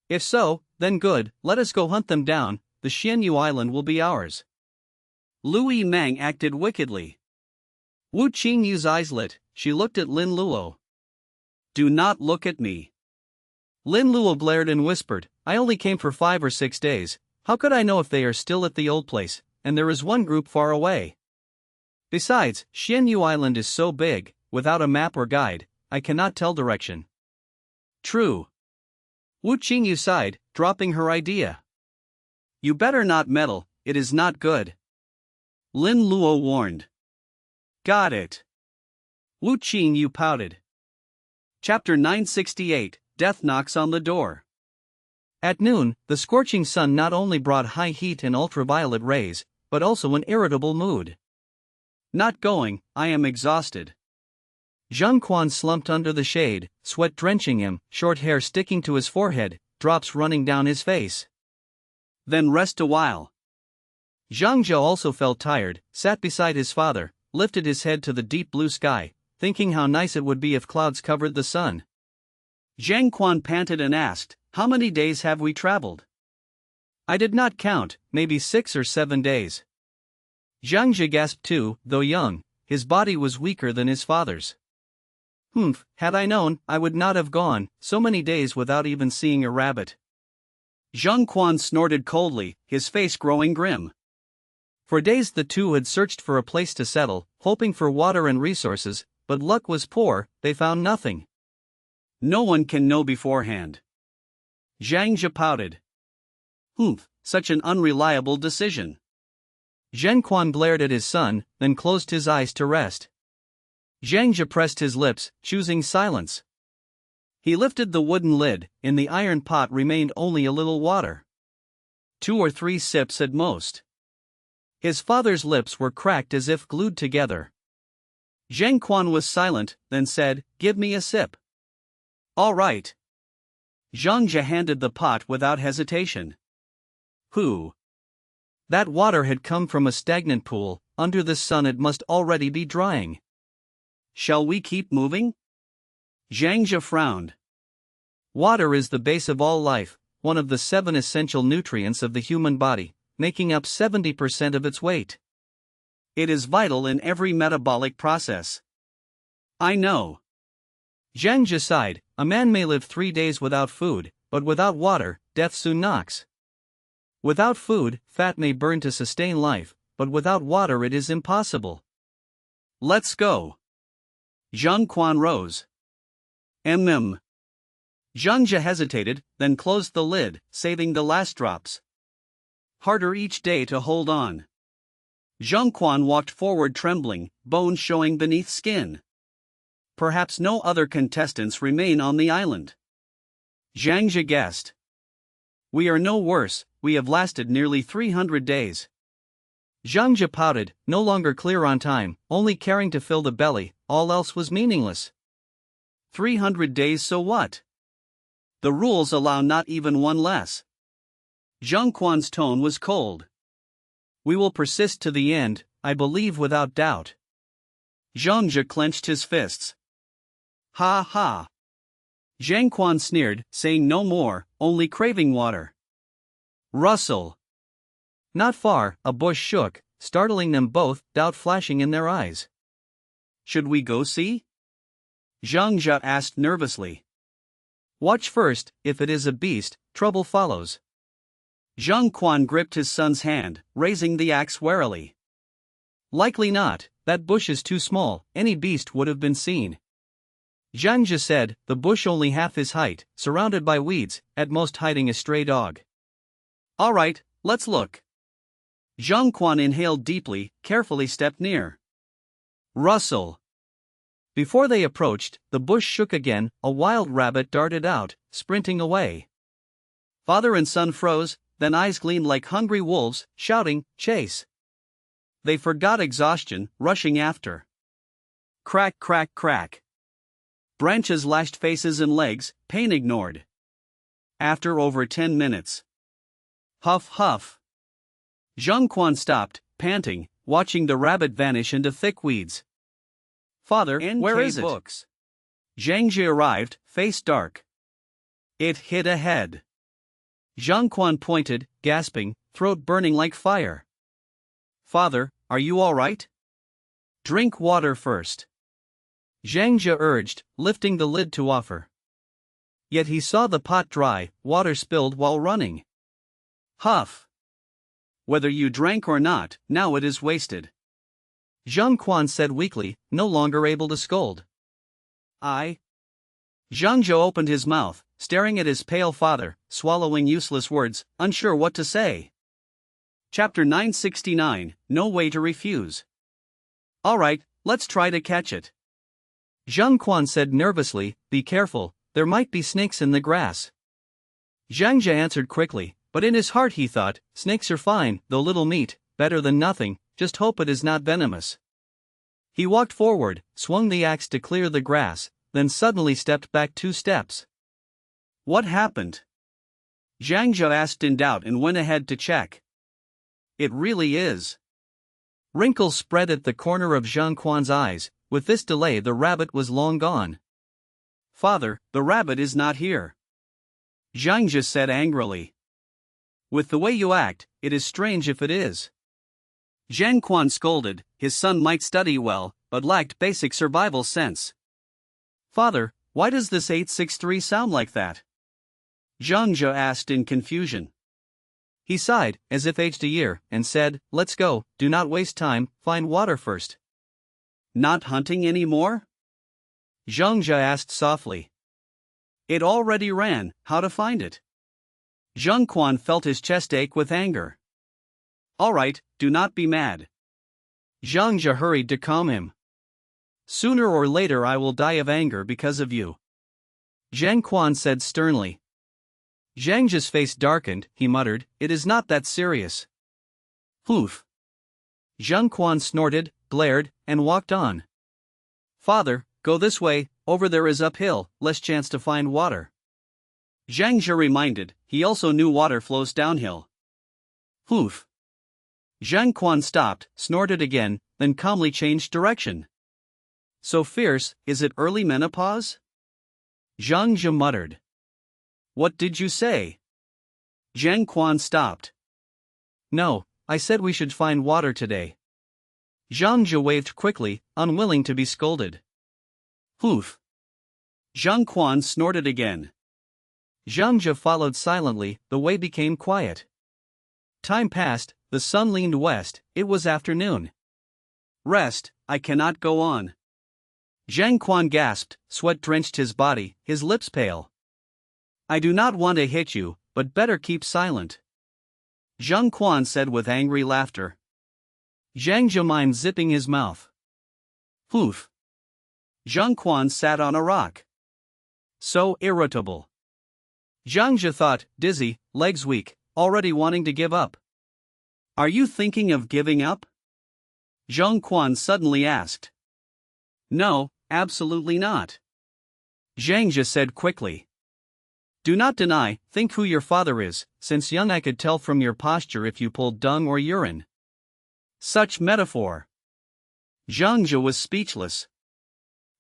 If so, then good, let us go hunt them down, the Xianyu Island will be ours. Louis Meng acted wickedly. Wu Qingyu's eyes lit, she looked at Lin Luo. Do not look at me. Lin Luo glared and whispered, I only came for 5 or 6 days, how could I know if they are still at the old place, and there is one group far away? Besides, Xianyu Island is so big, without a map or guide, I cannot tell direction. True. Wu Qingyu sighed, dropping her idea. You better not meddle, it is not good. Lin Luo warned. Got it. Wu Qingyu pouted. Chapter 968, Death Knocks on the Door. At noon, the scorching sun not only brought high heat and ultraviolet rays, but also an irritable mood. Not going, I am exhausted. Zhang Quan slumped under the shade, sweat drenching him, short hair sticking to his forehead, drops running down his face. Then rest a while. Zhang Zhou also felt tired, sat beside his father, lifted his head to the deep blue sky, thinking how nice it would be if clouds covered the sun. Zhang Quan panted and asked, how many days have we traveled? I did not count, maybe 6 or 7 days. Zhang Zhe gasped too, though young, his body was weaker than his father's. Humph, had I known, I would not have gone, so many days without even seeing a rabbit. Zhang Quan snorted coldly, his face growing grim. For days the two had searched for a place to settle, hoping for water and resources, but luck was poor, they found nothing. No one can know beforehand. Zhang Zhe pouted. Humph, such an unreliable decision. Zheng Quan glared at his son, then closed his eyes to rest. Zhang Zhe pressed his lips, choosing silence. He lifted the wooden lid, in the iron pot remained only a little water. 2 or 3 sips at most. His father's lips were cracked as if glued together. Zheng Quan was silent, then said, give me a sip. All right. Zhang Zhe handed the pot without hesitation. Who? That water had come from a stagnant pool, under the sun it must already be drying. Shall we keep moving? Zhang Zhe frowned. Water is the base of all life, one of the 7 essential nutrients of the human body, making up 70% of its weight. It is vital in every metabolic process. I know. Zhang Zhe sighed, a man may live 3 days without food, but without water, death soon knocks. Without food, fat may burn to sustain life, but without water it is impossible. Let's go. Zhang Quan rose. Mm. Zhang Jia hesitated, then closed the lid, saving the last drops. Harder each day to hold on. Zhang Quan walked forward trembling, bones showing beneath skin. Perhaps no other contestants remain on the island. Zhang Jia guessed. We are no worse, we have lasted nearly 300 days. Zhang Jia pouted, no longer clear on time, only caring to fill the belly, all else was meaningless. 300 days, so what? The rules allow not even one less. Zhang Quan's tone was cold. We will persist to the end, I believe without doubt. Zhang Jia clenched his fists. Ha ha. Zhang Quan sneered, saying no more, only craving water. Rustle. Not far, a bush shook, startling them both, doubt flashing in their eyes. Should we go see? Zhang Jia asked nervously. Watch first, if it is a beast, trouble follows. Zhang Quan gripped his son's hand, raising the axe warily. Likely not, that bush is too small, any beast would have been seen. Zhang Jia said, the bush only half his height, surrounded by weeds, at most hiding a stray dog. All right, let's look. Zhang Quan inhaled deeply, carefully stepped near. Rustle. Before they approached, the bush shook again, a wild rabbit darted out, sprinting away. Father and son froze, then eyes gleamed like hungry wolves, shouting, chase. They forgot exhaustion, rushing after. Crack, crack, crack. Branches lashed faces and legs, pain ignored. After over 10 minutes. Huff, huff. Zhang Quan stopped, panting, watching the rabbit vanish into thick weeds. Father, where is it? Books. Zhang Jia arrived, face dark. It hid ahead. Zhang Quan pointed, gasping, throat burning like fire. Father, are you all right? Drink water first. Zhang Jia urged, lifting the lid to offer. Yet he saw the pot dry, water spilled while running. Huff. Whether you drank or not, now it is wasted. Zhang Quan said weakly, no longer able to scold. Zhang Jia opened his mouth, staring at his pale father, swallowing useless words, unsure what to say. Chapter 969, No Way to Refuse. All right, let's try to catch it. Zhang Quan said nervously, be careful, there might be snakes in the grass. Zhang Jia answered quickly, but in his heart he thought, snakes are fine, though little meat, better than nothing, just hope it is not venomous. He walked forward, swung the axe to clear the grass, then suddenly stepped back 2 steps. What happened? Zhang Jia asked in doubt and went ahead to check. It really is. Wrinkles spread at the corner of Zhang Quan's eyes, with this delay the rabbit was long gone. Father, the rabbit is not here. Zhang Jia said angrily. With the way you act, it is strange if it is. Zhang Quan scolded, his son might study well, but lacked basic survival sense. Father, why does this 863 sound like that? Zhang Jia asked in confusion. He sighed, as if aged a year, and said, let's go, do not waste time, find water first. Not hunting anymore? Zhang Jia asked softly. It already ran, how to find it? Zhang Quan felt his chest ache with anger. All right, do not be mad. Zhang Jia hurried to calm him. Sooner or later I will die of anger because of you. Zhang Quan said sternly. Zhang Jia's face darkened, he muttered, it is not that serious. Poof. Zhang Quan snorted, glared, and walked on. Father, go this way, over there is uphill, less chance to find water. Zhang Jia reminded, he also knew water flows downhill. Poof. Zhang Quan stopped, snorted again, then calmly changed direction. So fierce, is it early menopause? Zhang Jia muttered. What did you say? Zhang Quan stopped. No, I said we should find water today. Zhang Jia waved quickly, unwilling to be scolded. Poof. Zhang Quan snorted again. Zhang Jia followed silently, the way became quiet. Time passed, The sun leaned west, it was afternoon. Rest, I cannot go on. Zhang Quan gasped, sweat drenched his body, his lips pale. I do not want to hit you, but better keep silent. Zhang Quan said with angry laughter. Zhang Zhe zipping his mouth. Poof. Zhang Quan sat on a rock. So irritable. Zhang Zhe thought, dizzy, legs weak, already wanting to give up. Are you thinking of giving up? Zhang Quan suddenly asked. No, absolutely not. Zhang Zhe said quickly. Do not deny, think who your father is, since young I could tell from your posture if you pulled dung or urine. Such metaphor. Zhang Zhe was speechless.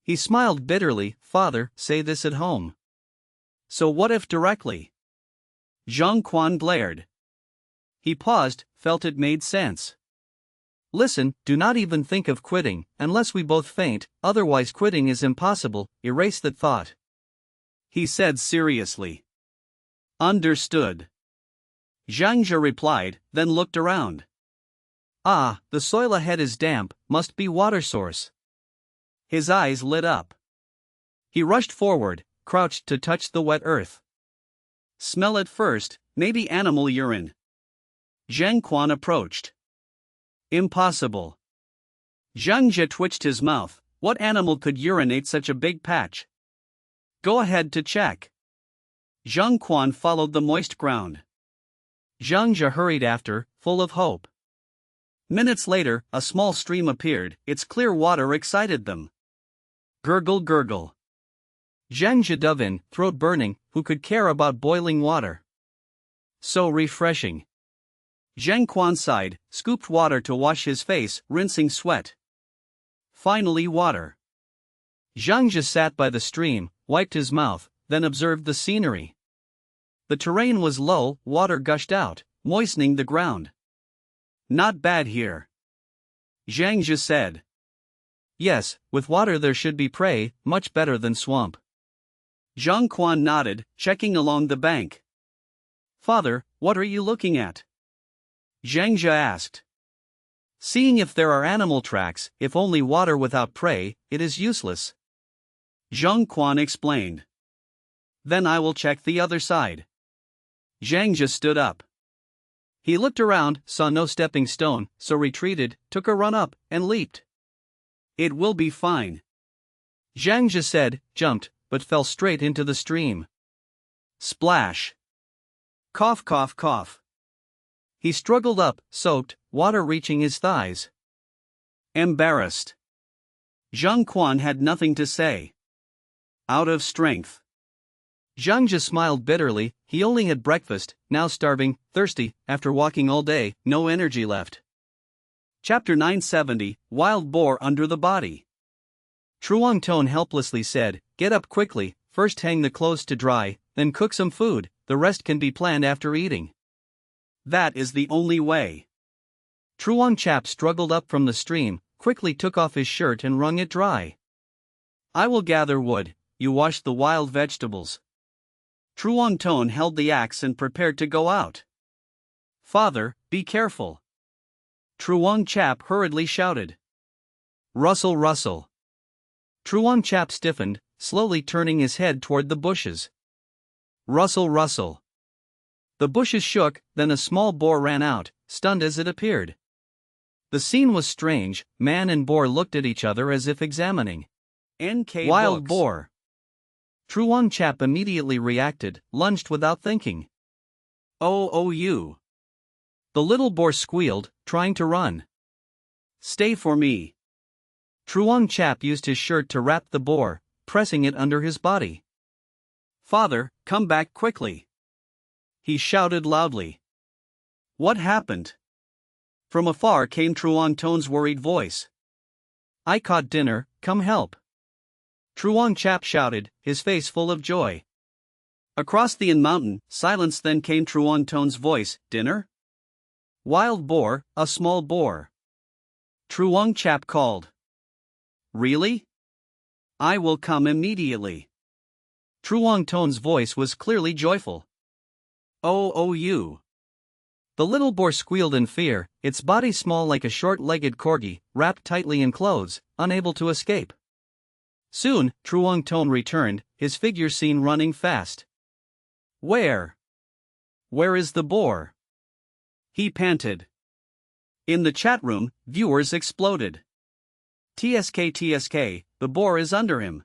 He smiled bitterly, father, say this at home. So what if directly? Zhang Quan glared. He paused, felt it made sense. Listen, do not even think of quitting, unless we both faint, otherwise quitting is impossible, erase that thought. He said seriously. Understood. Zhang Zhe replied, then looked around. Ah, the soil ahead is damp, must be water source. His eyes lit up. He rushed forward, crouched to touch the wet earth. Smell it first, maybe animal urine. Zhang Quan approached. Impossible. Zhang Zhe twitched his mouth, what animal could urinate such a big patch? Go ahead to check. Zhang Quan followed the moist ground. Zhang Zhe hurried after, full of hope. Minutes later, a small stream appeared, its clear water excited them. Gurgle gurgle. Zhang Zhe dove in, throat burning, who could care about boiling water? So refreshing. Zhang Quan sighed, scooped water to wash his face, rinsing sweat. Finally water. Zhang Zhe sat by the stream, wiped his mouth, then observed the scenery. The terrain was low, water gushed out, moistening the ground. Not bad here. Zhang Zhe said. Yes, with water there should be prey, much better than swamp. Zhang Quan nodded, checking along the bank. Father, what are you looking at? Zhang Zhe asked. Seeing if there are animal tracks, if only water without prey, it is useless. Zhang Quan explained. Then I will check the other side. Zhang Zhe stood up. He looked around, saw no stepping stone, so retreated, took a run up, and leaped. It will be fine. Zhang Zhe said, jumped, but fell straight into the stream. Splash. Cough cough cough. He struggled up, soaked, water reaching his thighs. Embarrassed. Zhang Quan had nothing to say. Out of strength. Zhang Zhe smiled bitterly, he only had breakfast, now starving, thirsty, after walking all day, no energy left. Chapter 970, Wild Boar Under the Body. Truong Tone helplessly said, get up quickly, first hang the clothes to dry, then cook some food, the rest can be planned after eating. That is the only way. Truong Chap struggled up from the stream, quickly took off his shirt and wrung it dry. I will gather wood, you wash the wild vegetables. Truong Tone held the axe and prepared to go out. Father, be careful. Truong Chap hurriedly shouted. Rustle rustle. Truong Chap stiffened, slowly turning his head toward the bushes. Rustle rustle. The bushes shook, then a small boar ran out, stunned as it appeared. The scene was strange, man and boar looked at each other as if examining. NK Wild Books. Boar. Truong Chap immediately reacted, lunged without thinking. Oh you. The little boar squealed, trying to run. Stay for me. Truong Chap used his shirt to wrap the boar, pressing it under his body. Father, come back quickly. He shouted loudly. What happened? From afar came Truong Tone's worried voice. I caught dinner, come help. Truong Chap shouted, his face full of joy. Across the mountain, silence, then came Truong Tone's voice, dinner? Wild boar, a small boar. Truong Chap called. Really? I will come immediately. Truong Tone's voice was clearly joyful. Oh you. The little boar squealed in fear, its body small like a short-legged corgi, wrapped tightly in clothes, unable to escape. Soon, Truong Ton returned, his figure seen running fast. Where? Where is the boar? He panted. In the chat room, viewers exploded. TSK, the boar is under him.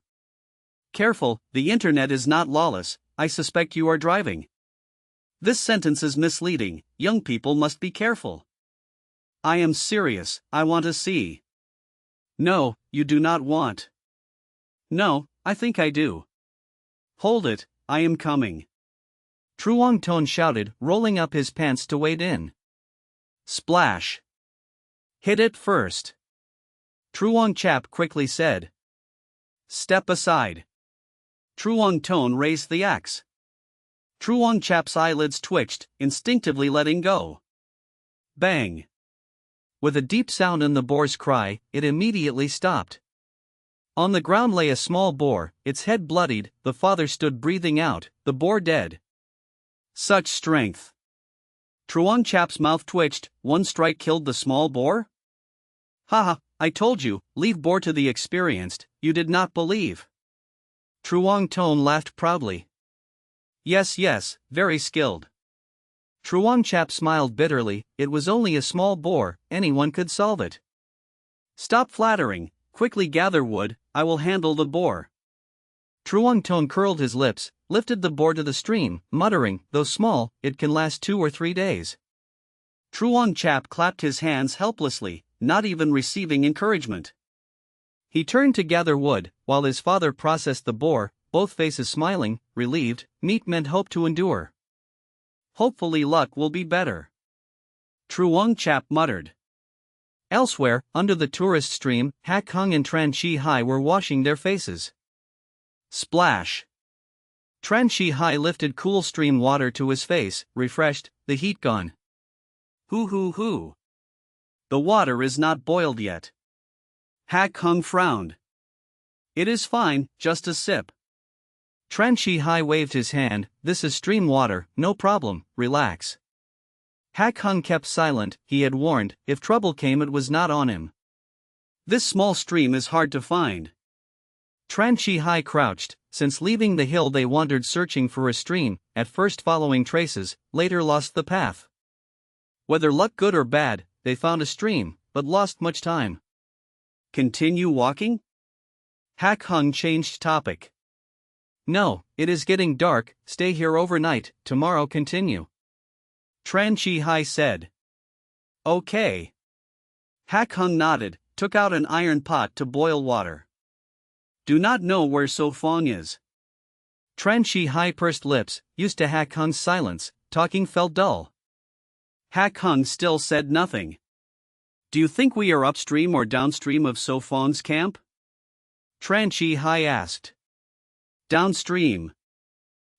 Careful, the internet is not lawless, I suspect you are driving. This sentence is misleading, young people must be careful. I am serious, I want to see. No, you do not want. No, I think I do. Hold it, I am coming. Truong Ton shouted, rolling up his pants to wade in. Splash. Hit it first. Truong Chap quickly said. Step aside. Truong Ton raised the axe. Truong Chap's eyelids twitched, instinctively letting go. Bang. With a deep sound in the boar's cry, it immediately stopped. On the ground lay a small boar, its head bloodied, the father stood breathing out, the boar dead. Such strength. Truong Chap's mouth twitched, one strike killed the small boar? Haha, I told you, leave boar to the experienced, you did not believe. Truong Ton laughed proudly. Yes, very skilled. Truong Chap smiled bitterly, it was only a small boar, anyone could solve it. Stop flattering, quickly gather wood, I will handle the boar. Truong Ton curled his lips, lifted the boar to the stream, muttering, though small, it can last 2 or 3 days. Truong Chap clapped his hands helplessly, not even receiving encouragement. He turned to gather wood, while his father processed the boar, both faces smiling, relieved, meat meant hope to endure. Hopefully luck will be better. Truong Chap muttered. Elsewhere, under the tourist stream, Hak Hung and Tran Chi Hai were washing their faces. Splash. Tran Chi Hai lifted cool stream water to his face, refreshed, the heat gone. Hoo. The water is not boiled yet. Hak Hung frowned. It is fine, just a sip. Tran Chi Hai waved his hand, this is stream water, no problem, relax. Hak Hung kept silent, he had warned, if trouble came it was not on him. This small stream is hard to find. Tran Chi Hai crouched, since leaving the hill they wandered searching for a stream, at first following traces, later lost the path. Whether luck good or bad, they found a stream, but lost much time. Continue walking? Hak Hung changed topic. No, it is getting dark, stay here overnight, tomorrow continue. Tran Chi Hai said. Okay. Hak Hung nodded, took out an iron pot to boil water. Do not know where So Fong is. Tran Chi Hai pursed lips, used to Hak Hung's silence, talking felt dull. Hak Hung still said nothing. Do you think we are upstream or downstream of So Fong's camp? Tran Chi Hai asked. Downstream.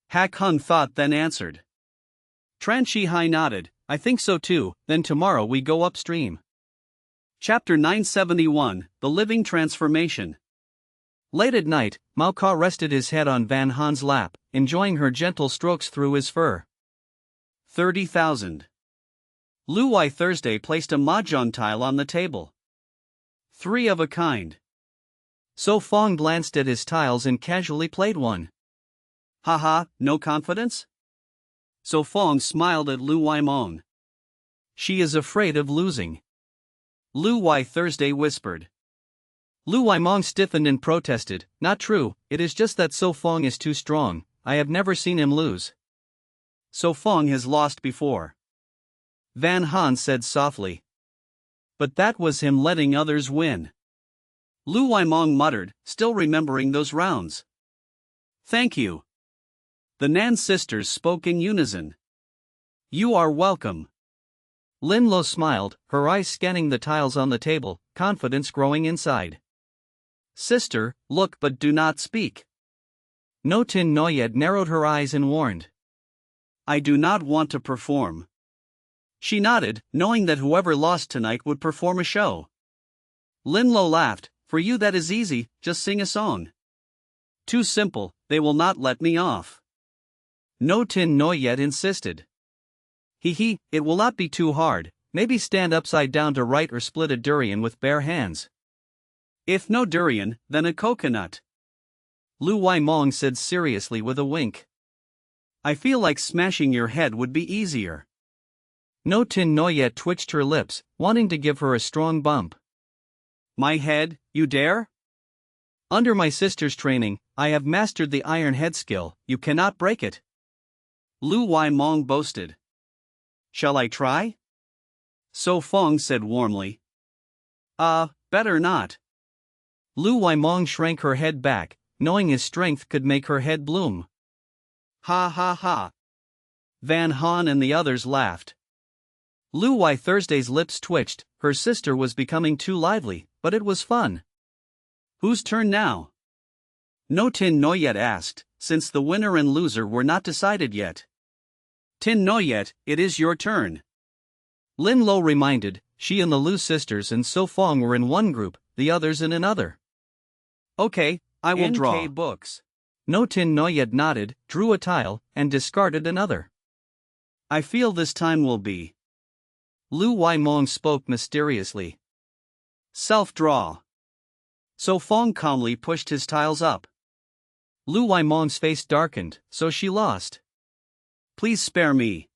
Hak Hung thought then answered. Tran Chi Hai nodded, I think so too, then tomorrow we go upstream. Chapter 971, The Living Transformation. Late at night, Mao Ka rested his head on Van Han's lap, enjoying her gentle strokes through his fur. 30,000. Lu Wai Thursday placed a mahjong tile on the table. 3 of a kind. So Fong glanced at his tiles and casually played one. Haha, no confidence? So Fong smiled at Lu Wai Mong. She is afraid of losing. Lu Wai Thursday whispered. Lu Wai Mong stiffened and protested, not true, it is just that So Fong is too strong, I have never seen him lose. So Fong has lost before. Van Han said softly. But that was him letting others win. Lu Wai Mong muttered, still remembering those rounds. Thank you. The Nan sisters spoke in unison. You are welcome. Lin Lo smiled, her eyes scanning the tiles on the table, confidence growing inside. Sister, look but do not speak. No Tin Noyed narrowed her eyes and warned. I do not want to perform. She nodded, knowing that whoever lost tonight would perform a show. Lin Lo laughed, for you that is easy, just sing a song. Too simple, they will not let me off. No Tin Noyed insisted. Hee, it will not be too hard, maybe stand upside down to write or split a durian with bare hands. If no durian, then a coconut. Lu Wai Mong said seriously with a wink. I feel like smashing your head would be easier. No Tin Noyet twitched her lips, wanting to give her a strong bump. My head, you dare? Under my sister's training, I have mastered the iron head skill, you cannot break it. Lu Wai Mong boasted. Shall I try? So Fong said warmly. Better not. Lu Wai Mong shrank her head back, knowing his strength could make her head bloom. Ha ha ha. Van Han and the others laughed. Lu Wai Thursday's lips twitched, her sister was becoming too lively, but it was fun. Whose turn now? No Tin Noyet asked, since the winner and loser were not decided yet. Tin Noyet, it is your turn. Lin Lo reminded, she and the Lu sisters and So Fong were in one group, the others in another. Okay, I will draw. NK books. No Tin Noyet nodded, drew a tile, and discarded another. I feel this time will be. Lu Wai Mong spoke mysteriously. Self-draw. So Fong calmly pushed his tiles up. Lu Wai Mong's face darkened, so she lost. Please spare me,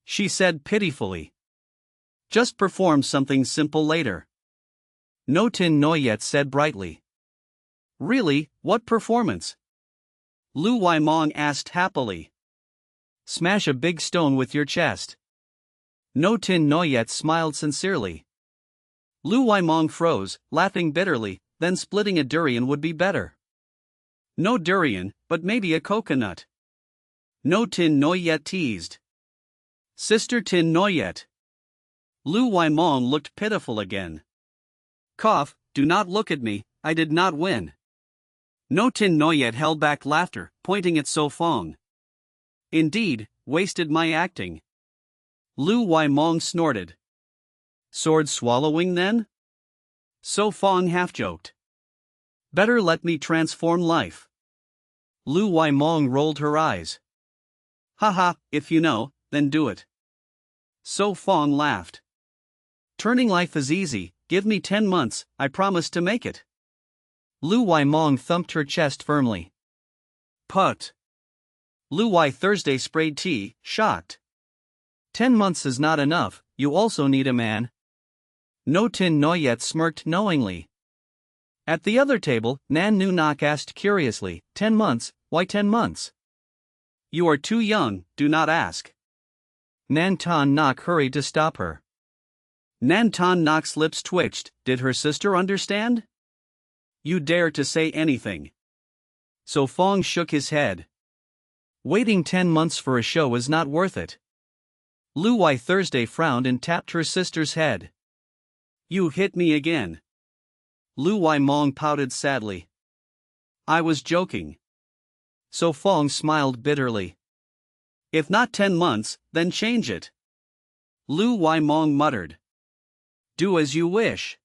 she said pitifully. Just perform something simple later. No Tin Noyet said brightly. Really, what performance? Lu Wai Mong asked happily. Smash a big stone with your chest. No Tin Noyet smiled sincerely. Lu Wai Mong froze, laughing bitterly, then splitting a durian would be better. No durian, but maybe a coconut. No Tin Noyet teased. Sister Tin Noyet. Lu Wai Mong looked pitiful again. Cough, do not look at me, I did not win. No Tin Noyet held back laughter, pointing at So Fong. Indeed, wasted my acting. Lu Wai Mong snorted. Sword swallowing then? So Fong half-joked. Better let me transform life. Lu Wai Mong rolled her eyes. Haha, if you know, then do it. So Fong laughed. Turning life is easy, give me 10 months, I promise to make it. Lu Wai Mong thumped her chest firmly. Put. Lu Wai Thursday sprayed tea, shocked. 10 months is not enough, you also need a man. No Tin Noyet smirked knowingly. At the other table, Nan Nu Nok asked curiously, 10 months, why 10 months? You are too young, do not ask. Nan Ton Nok hurried to stop her. Nan Ton Nok's lips twitched, did her sister understand? You dare to say anything. So Fong shook his head. Waiting 10 months for a show is not worth it. Lu Wai Thursday frowned and tapped her sister's head. You hit me again. Lu Wai Mong pouted sadly. I was joking. So Fong smiled bitterly. If not 10 months, then change it. Lu Wai Mong muttered. Do as you wish.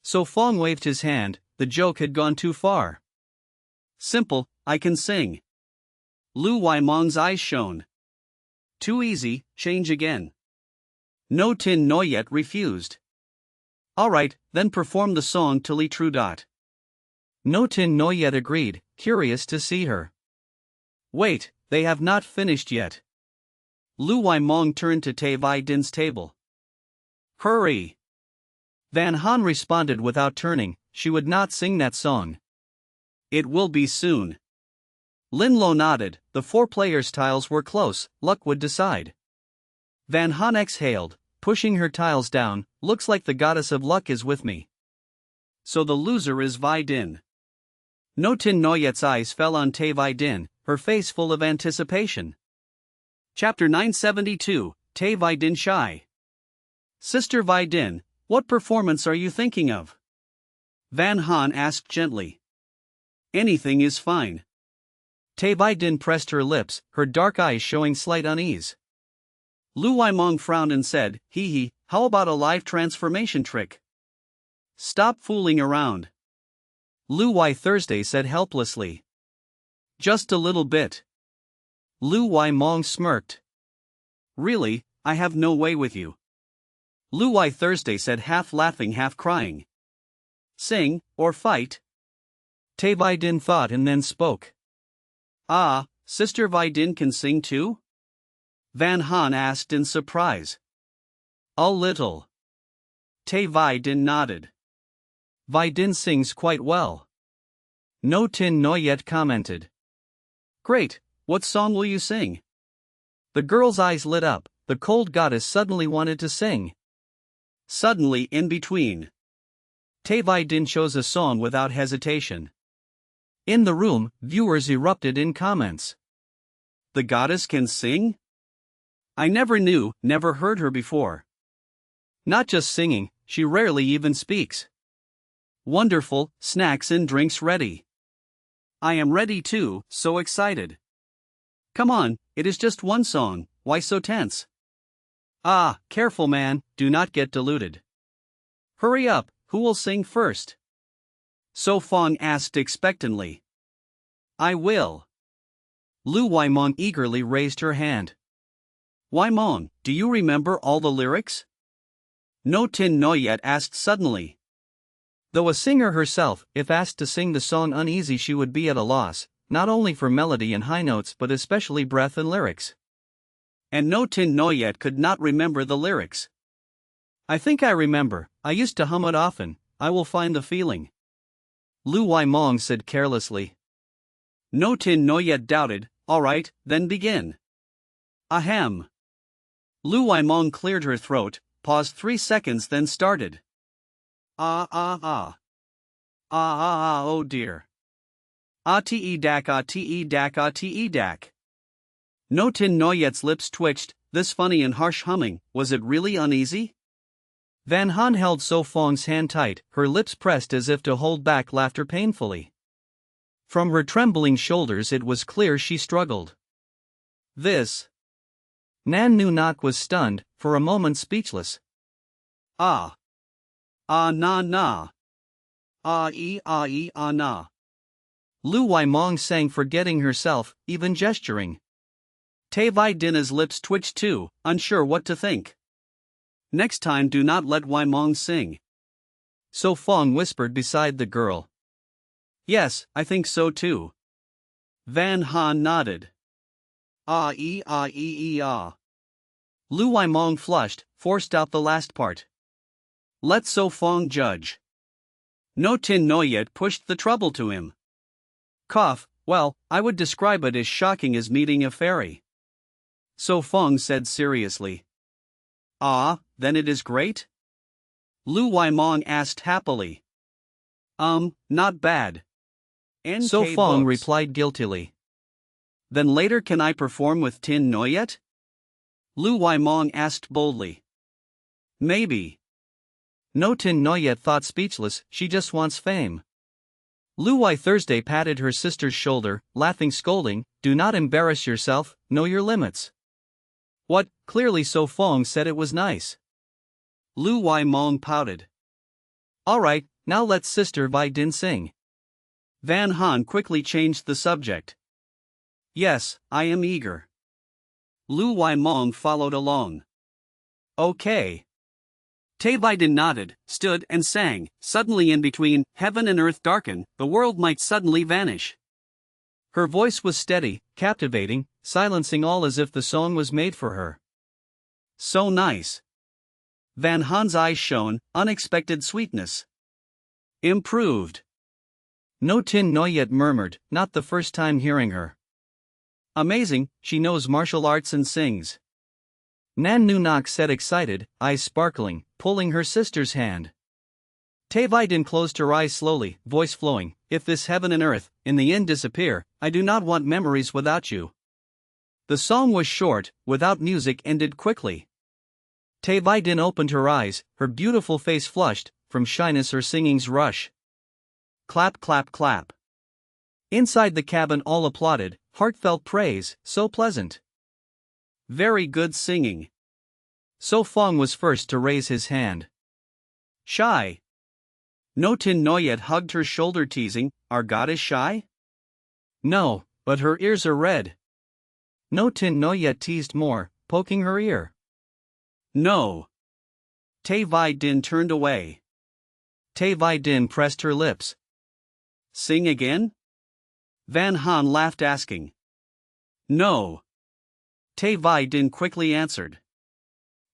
So Fong waved his hand, the joke had gone too far. Simple, I can sing. Lu Wai Mong's eyes shone. Too easy, change again. No Tin Noyet refused. Alright, then perform the song to Li True Dot. No Tin Noyet agreed, curious to see her. Wait, they have not finished yet. Lu Wai Mong turned to Tai Vai Din's table. Hurry! Van Han responded without turning, she would not sing that song. It will be soon. Lin Lo nodded, the 4 players' tiles were close, luck would decide. Van Han exhaled, pushing her tiles down, looks like the goddess of luck is with me. So the loser is Vai Din. No Tin Noyet's eyes fell on Tai Vai Din, her face full of anticipation. Chapter 972, Tai Vai Din Shy. Sister Vai Din, what performance are you thinking of? Van Han asked gently. Anything is fine. Tai Vai Din pressed her lips, her dark eyes showing slight unease. Lu Wai Mong frowned and said, hee, how about a live transformation trick? Stop fooling around. Lu Wai Thursday said helplessly. Just a little bit. Lu Wai Mong smirked. Really, I have no way with you. Luai Thursday said, half laughing, half crying. Sing, or fight? Tay Vidin thought and then spoke. Ah, Sister Vidin can sing too? Van Han asked in surprise. A little. Tay Vidin nodded. Vidin sings quite well. No Tin Noyet commented. Great, what song will you sing? The girl's eyes lit up, the cold goddess suddenly wanted to sing. Suddenly in between. Tay Vidin chose a song without hesitation. In the room, viewers erupted in comments. The goddess can sing? I never knew, never heard her before. Not just singing, she rarely even speaks. Wonderful, snacks and drinks ready. I am ready too, so excited. Come on, it is just one song, why so tense? Ah, careful man, do not get deluded. Hurry up, who will sing first? So Fong asked expectantly. I will. Lu Waimong eagerly raised her hand. Waimong, do you remember all the lyrics? No Tin Noyet asked suddenly. Though a singer herself, if asked to sing the song uneasy, she would be at a loss, not only for melody and high notes but especially breath and lyrics. And No Tin Noyet could not remember the lyrics. I think I remember, I used to hum it often, I will find the feeling. Lu Waimong said carelessly. No Tin Noyet doubted, alright, then begin. Ahem. Lu Waimong cleared her throat, paused 3 seconds then started. Ah ah ah. Ah ah ah oh dear. Ah te dak ah te dak ah te dak. No Tin Noyet's lips twitched, this funny and harsh humming, was it really uneasy? Van Han held So Fong's hand tight, her lips pressed as if to hold back laughter painfully. From her trembling shoulders it was clear she struggled. This. Nan Nu Nok was stunned, for a moment speechless. Ah. Ah na na. Ah na. Lu Waimong sang, forgetting herself, even gesturing. Tay Vidina's lips twitched too, unsure what to think. Next time do not let Waimong sing. So Fong whispered beside the girl. Yes, I think so too. Van Han nodded. Ah. Lu Waimong flushed, forced out the last part. Let So Fong judge. No Tin Noyet pushed the trouble to him. Cough, well, I would describe it as shocking as meeting a fairy. So Fong said seriously. Ah, then it is great? Lu Waimong asked happily. Not bad. NK So Fong books. Replied guiltily. Then later can I perform with Tin Noyet? Lu Waimong asked boldly. Maybe. No Tin Noyet thought speechless, she just wants fame. Luai Thursday patted her sister's shoulder, laughing, scolding, do not embarrass yourself, know your limits. What, clearly So Fong said it was nice. Lu Waimong pouted. Alright, now let Sister Vidin sing. Van Han quickly changed the subject. Yes, I am eager. Lu Waimong followed along. Okay. Tay Vidin nodded, stood and sang. Suddenly in between, heaven and earth darken, the world might suddenly vanish. Her voice was steady, captivating, silencing all as if the song was made for her. So nice. Van Han's eyes shone, unexpected sweetness. Improved. No Tin Noyet murmured, not the first time hearing her. Amazing, she knows martial arts and sings. Nan Nu Nok said excited, eyes sparkling, pulling her sister's hand. Tay Vidin closed her eyes slowly, voice flowing, if this heaven and earth, in the end disappear, I do not want memories without you. The song was short, without music, ended quickly. Tay Vidin opened her eyes, her beautiful face flushed, from shyness or singing's rush. Clap clap clap. Inside the cabin all applauded, heartfelt praise, so pleasant. Very good singing. So Fong was first to raise his hand. Shy. No Tin Noyet hugged her shoulder teasing, our goddess shy? No, but her ears are red. No Tin Noyet teased more, poking her ear. No. Tay Vi Din turned away. Tay Vi Din pressed her lips. Sing again? Van Han laughed, asking. No. Tay Vi Din quickly answered.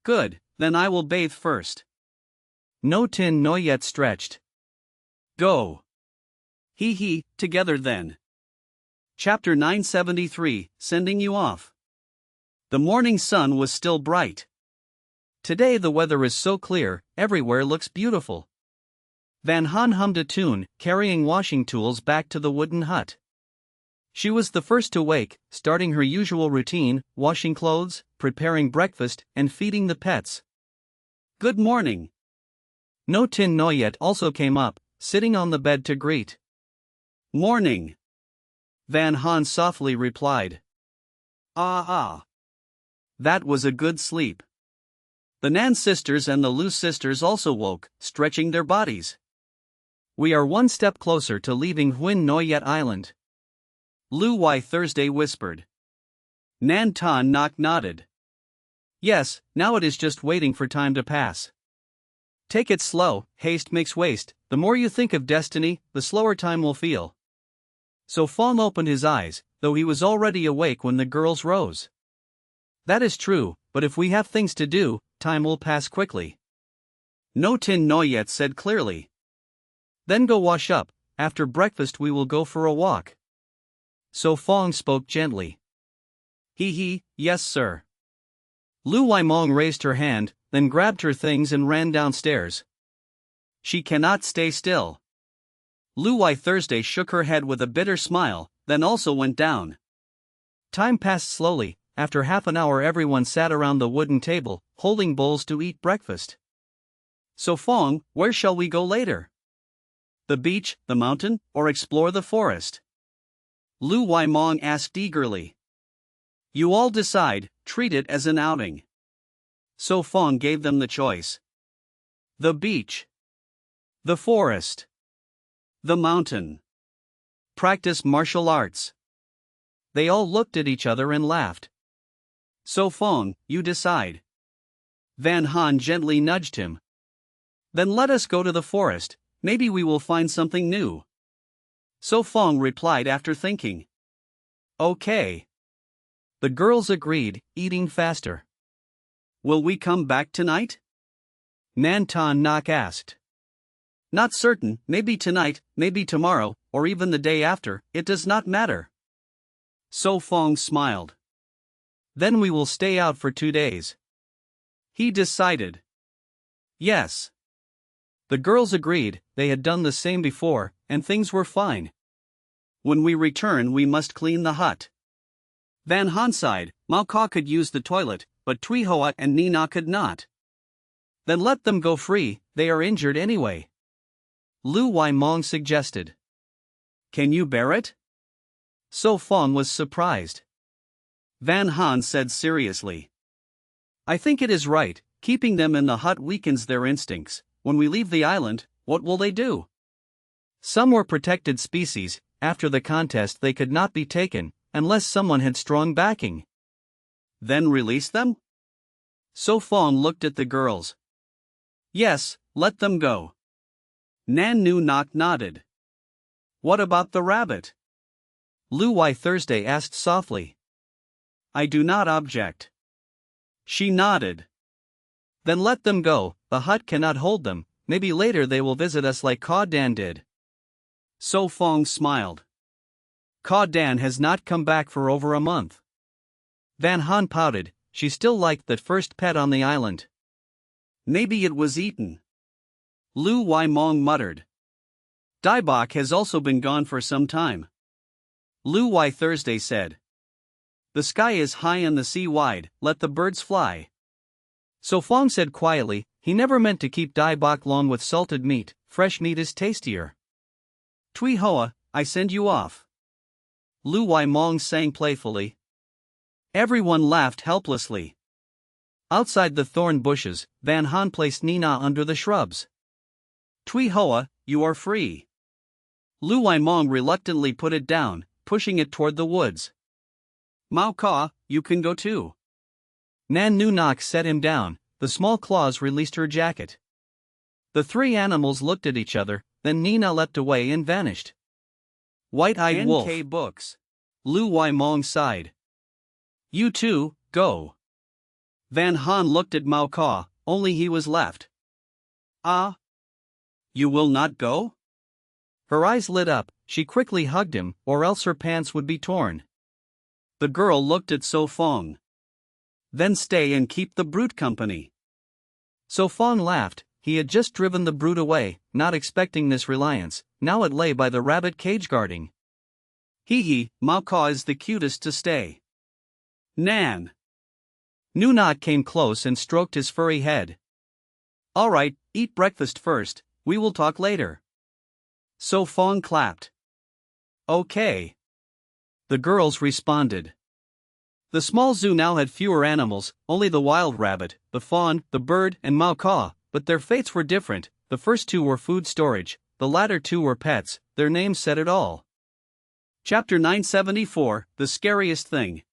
Good, then I will bathe first. No Tin Noyet stretched. Go. He, together then. Chapter 973, Sending You Off. The morning sun was still bright. Today the weather is so clear, everywhere looks beautiful. Van Han hummed a tune, carrying washing tools back to the wooden hut. She was the first to wake, starting her usual routine, washing clothes, preparing breakfast, and feeding the pets. Good morning. No Tin Noyet also came up, sitting on the bed to greet. Morning. Van Han softly replied. Ah. That was a good sleep. The Nan sisters and the Lu sisters also woke, stretching their bodies. We are one step closer to leaving Huin Noyet Island. Lu Y Thursday whispered. Nan Tan Nok nodded. Yes, now it is just waiting for time to pass. Take it slow, haste makes waste, the more you think of destiny, the slower time will feel. So Fong opened his eyes, though he was already awake when the girls rose. That is true, but if we have things to do, time will pass quickly. No Tin Noyet said clearly. Then go wash up, after breakfast we will go for a walk. So Fong spoke gently. Yes sir. Lu Waimong raised her hand, then grabbed her things and ran downstairs. She cannot stay still. Lu Y Thursday shook her head with a bitter smile, then also went down. Time passed slowly. After half an hour everyone sat around the wooden table, holding bowls to eat breakfast. So Fong, where shall we go later? The beach, the mountain, or explore the forest? Lu Waimong asked eagerly. You all decide, treat it as an outing. So Fong gave them the choice. The beach. The forest. The mountain. Practice martial arts. They all looked at each other and laughed. So Fong, you decide. Van Han gently nudged him. Then let us go to the forest, maybe we will find something new. So Fong replied after thinking. Okay. The girls agreed, eating faster. Will we come back tonight? Nan Tan Nok asked. Not certain, maybe tonight, maybe tomorrow, or even the day after, it does not matter. So Fong smiled. Then we will stay out for 2 days. He decided. Yes. The girls agreed, they had done the same before, and things were fine. When we return we must clean the hut. Van Han sighed, Mao Ka could use the toilet, but Tui Hoa and Nina could not. Then let them go free, they are injured anyway. Lu Waimong suggested. Can you bear it? So Fong was surprised. Van Han said seriously. I think it is right, keeping them in the hut weakens their instincts. When we leave the island, what will they do? Some were protected species, after the contest they could not be taken, unless someone had strong backing. Then release them? So Fong looked at the girls. Yes, let them go. Nan Nu Nok nodded. What about the rabbit? Lu Y Thursday asked softly. I do not object. She nodded. Then let them go, the hut cannot hold them, maybe later they will visit us like Ka Dan did. So Fong smiled. Ka Dan has not come back for over a month. Van Han pouted, she still liked that first pet on the island. Maybe it was eaten. Lu Waimong muttered. Dai Bok has also been gone for some time. Lu Y Thursday said. The sky is high and the sea wide, let the birds fly. So Fong said quietly, he never meant to keep Dai Bok long with salted meat, fresh meat is tastier. Tui Hoa, I send you off. Lu Waimong sang playfully. Everyone laughed helplessly. Outside the thorn bushes, Van Han placed Nina under the shrubs. Tui Hoa, you are free. Lu Waimong reluctantly put it down, pushing it toward the woods. Mao Ka, you can go too. Nan Nu Nok set him down, the small claws released her jacket. The three animals looked at each other, then Nina leapt away and vanished. White-eyed wolf. NK Books. Lu Wai Mong sighed. You too, go. Van Han looked at Mao Caw, only he was left. Ah? You will not go? Her eyes lit up, she quickly hugged him, or else her pants would be torn. The girl looked at So Fong. Then stay and keep the brute company. So Fong laughed, he had just driven the brute away, not expecting this reliance, now it lay by the rabbit cage guarding. Hee, Mao Caw is the cutest to stay. Nan. Nu Nok came close and stroked his furry head. All right, eat breakfast first, we will talk later. So Fong clapped. Okay. The girls responded. The small zoo now had fewer animals, only the wild rabbit, the fawn, the bird, and Mao Caw, but their fates were different. The first two were food storage, the latter two were pets, their names said it all. Chapter 974, The Scariest Thing.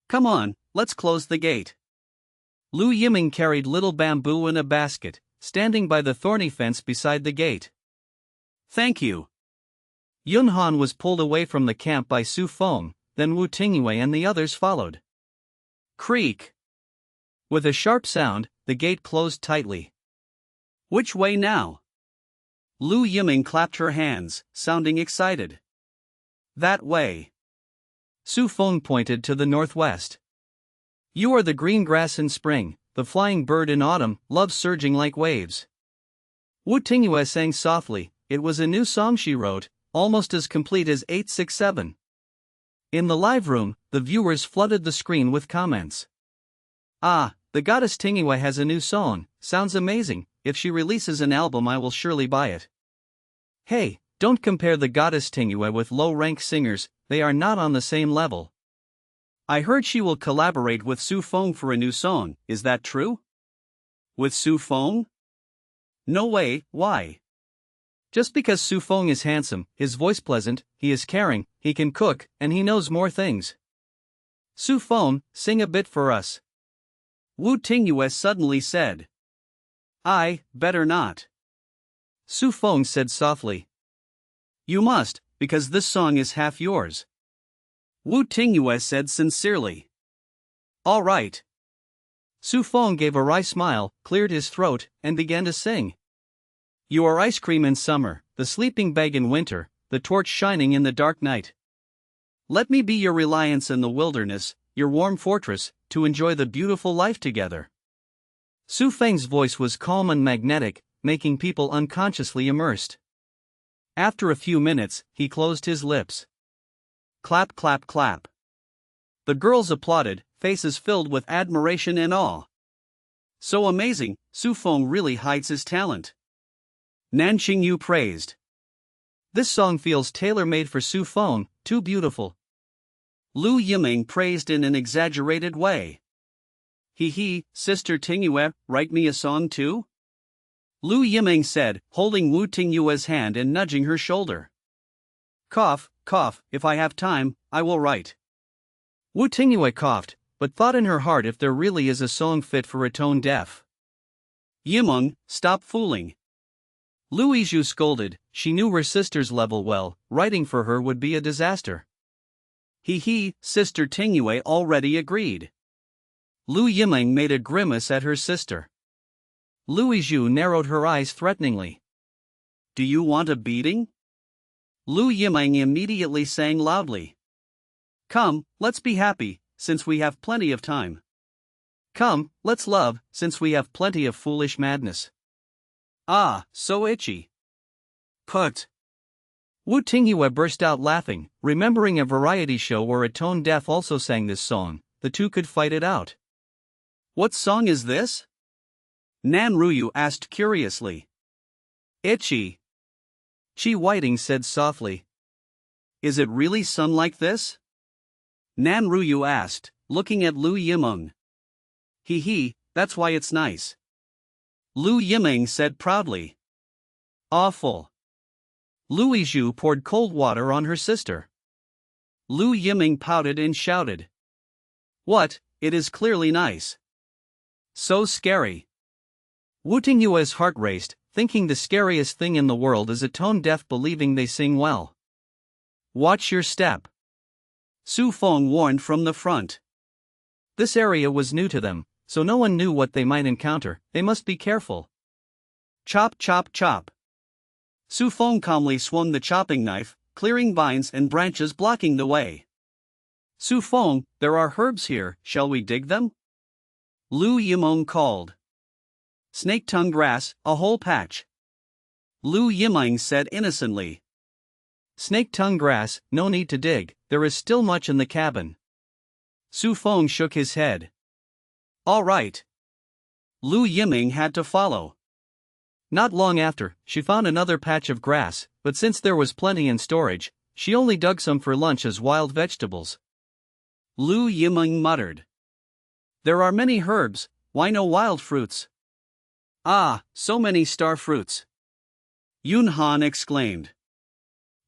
Come on, let's close the gate. Lu Yiming carried little bamboo in a basket, standing by the thorny fence beside the gate. Thank you. Yun Han was pulled away from the camp by Su Fong, then Wu Tingyue and the others followed. Creak. With a sharp sound, the gate closed tightly. Which way now? Lu Yiming clapped her hands, sounding excited. That way. Su Fong pointed to the northwest. You are the green grass in spring, the flying bird in autumn, love surging like waves. Wu Tingyue sang softly, it was a new song she wrote, almost as complete as 867. In the live room, the viewers flooded the screen with comments. Ah, the goddess Tingyue has a new song, sounds amazing, if she releases an album I will surely buy it. Hey, don't compare the goddess Tingyue with low-rank singers, they are not on the same level. I heard she will collaborate with Su Fong for a new song, is that true? With Su Fong? No way, why? Just because Su Fong is handsome, his voice pleasant, he is caring, he can cook, and he knows more things. Su Fong, sing a bit for us. Wu Tingyue suddenly said. I, better not. Su Fong said softly. You must, because this song is half yours. Wu Tingyue said sincerely. All right. Su Fong gave a wry smile, cleared his throat, and began to sing. You are ice cream in summer, the sleeping bag in winter, the torch shining in the dark night. Let me be your reliance in the wilderness, your warm fortress, to enjoy the beautiful life together. Su Feng's voice was calm and magnetic, making people unconsciously immersed. After a few minutes, he closed his lips. Clap, clap, clap. The girls applauded, faces filled with admiration and awe. So amazing, Su Fong really hides his talent. Nan Qingyu praised. This song feels tailor-made for Su Fong, too beautiful. Lu Yiming praised in an exaggerated way. Hee, Sister Tingyue, write me a song too? Lu Yiming said, holding Wu Tingyue's hand and nudging her shoulder. Cough, cough, if I have time, I will write. Wu Tingyue coughed, but thought in her heart if there really is a song fit for a tone deaf. Yimeng, stop fooling. Lu Yizhu scolded, she knew her sister's level well, writing for her would be a disaster. Hee, Sister Tingyue already agreed. Lu Yimeng made a grimace at her sister. Lu Yizhu narrowed her eyes threateningly. Do you want a beating? Lu Yimeng immediately sang loudly. Come, let's be happy, since we have plenty of time. Come, let's love, since we have plenty of foolish madness. Ah, so itchy. Put. Wu Tingyue burst out laughing, remembering a variety show where a tone deaf also sang this song, the two could fight it out. What song is this? Nan Ruyu asked curiously. Itchy. Chi Whiting said softly. Is it really sung like this? Nan Ruyu asked, looking at Lu Yimeng. Hee, that's why it's nice. Lu Yimeng said proudly. Awful. Lu Yizhu poured cold water on her sister. Lu Yimeng pouted and shouted. What, it is clearly nice. So scary. Wu Tingyue's heart raced, thinking the scariest thing in the world is a tone-deaf believing they sing well. Watch your step, Su Feng warned from the front. This area was new to them, so no one knew what they might encounter. They must be careful. Chop chop chop. Su Feng calmly swung the chopping knife, clearing vines and branches blocking the way. Su Feng, there are herbs here, shall we dig them? Lu Yimeng called. Snake-tongue grass, a whole patch. Lu Yimeng said innocently. Snake-tongue grass, no need to dig, there is still much in the cabin. Su Feng shook his head. All right. Lu Yimeng had to follow. Not long after, she found another patch of grass, but since there was plenty in storage, she only dug some for lunch as wild vegetables. Lu Yimeng muttered. There are many herbs, why no wild fruits? Ah, so many star fruits. Yun Han exclaimed.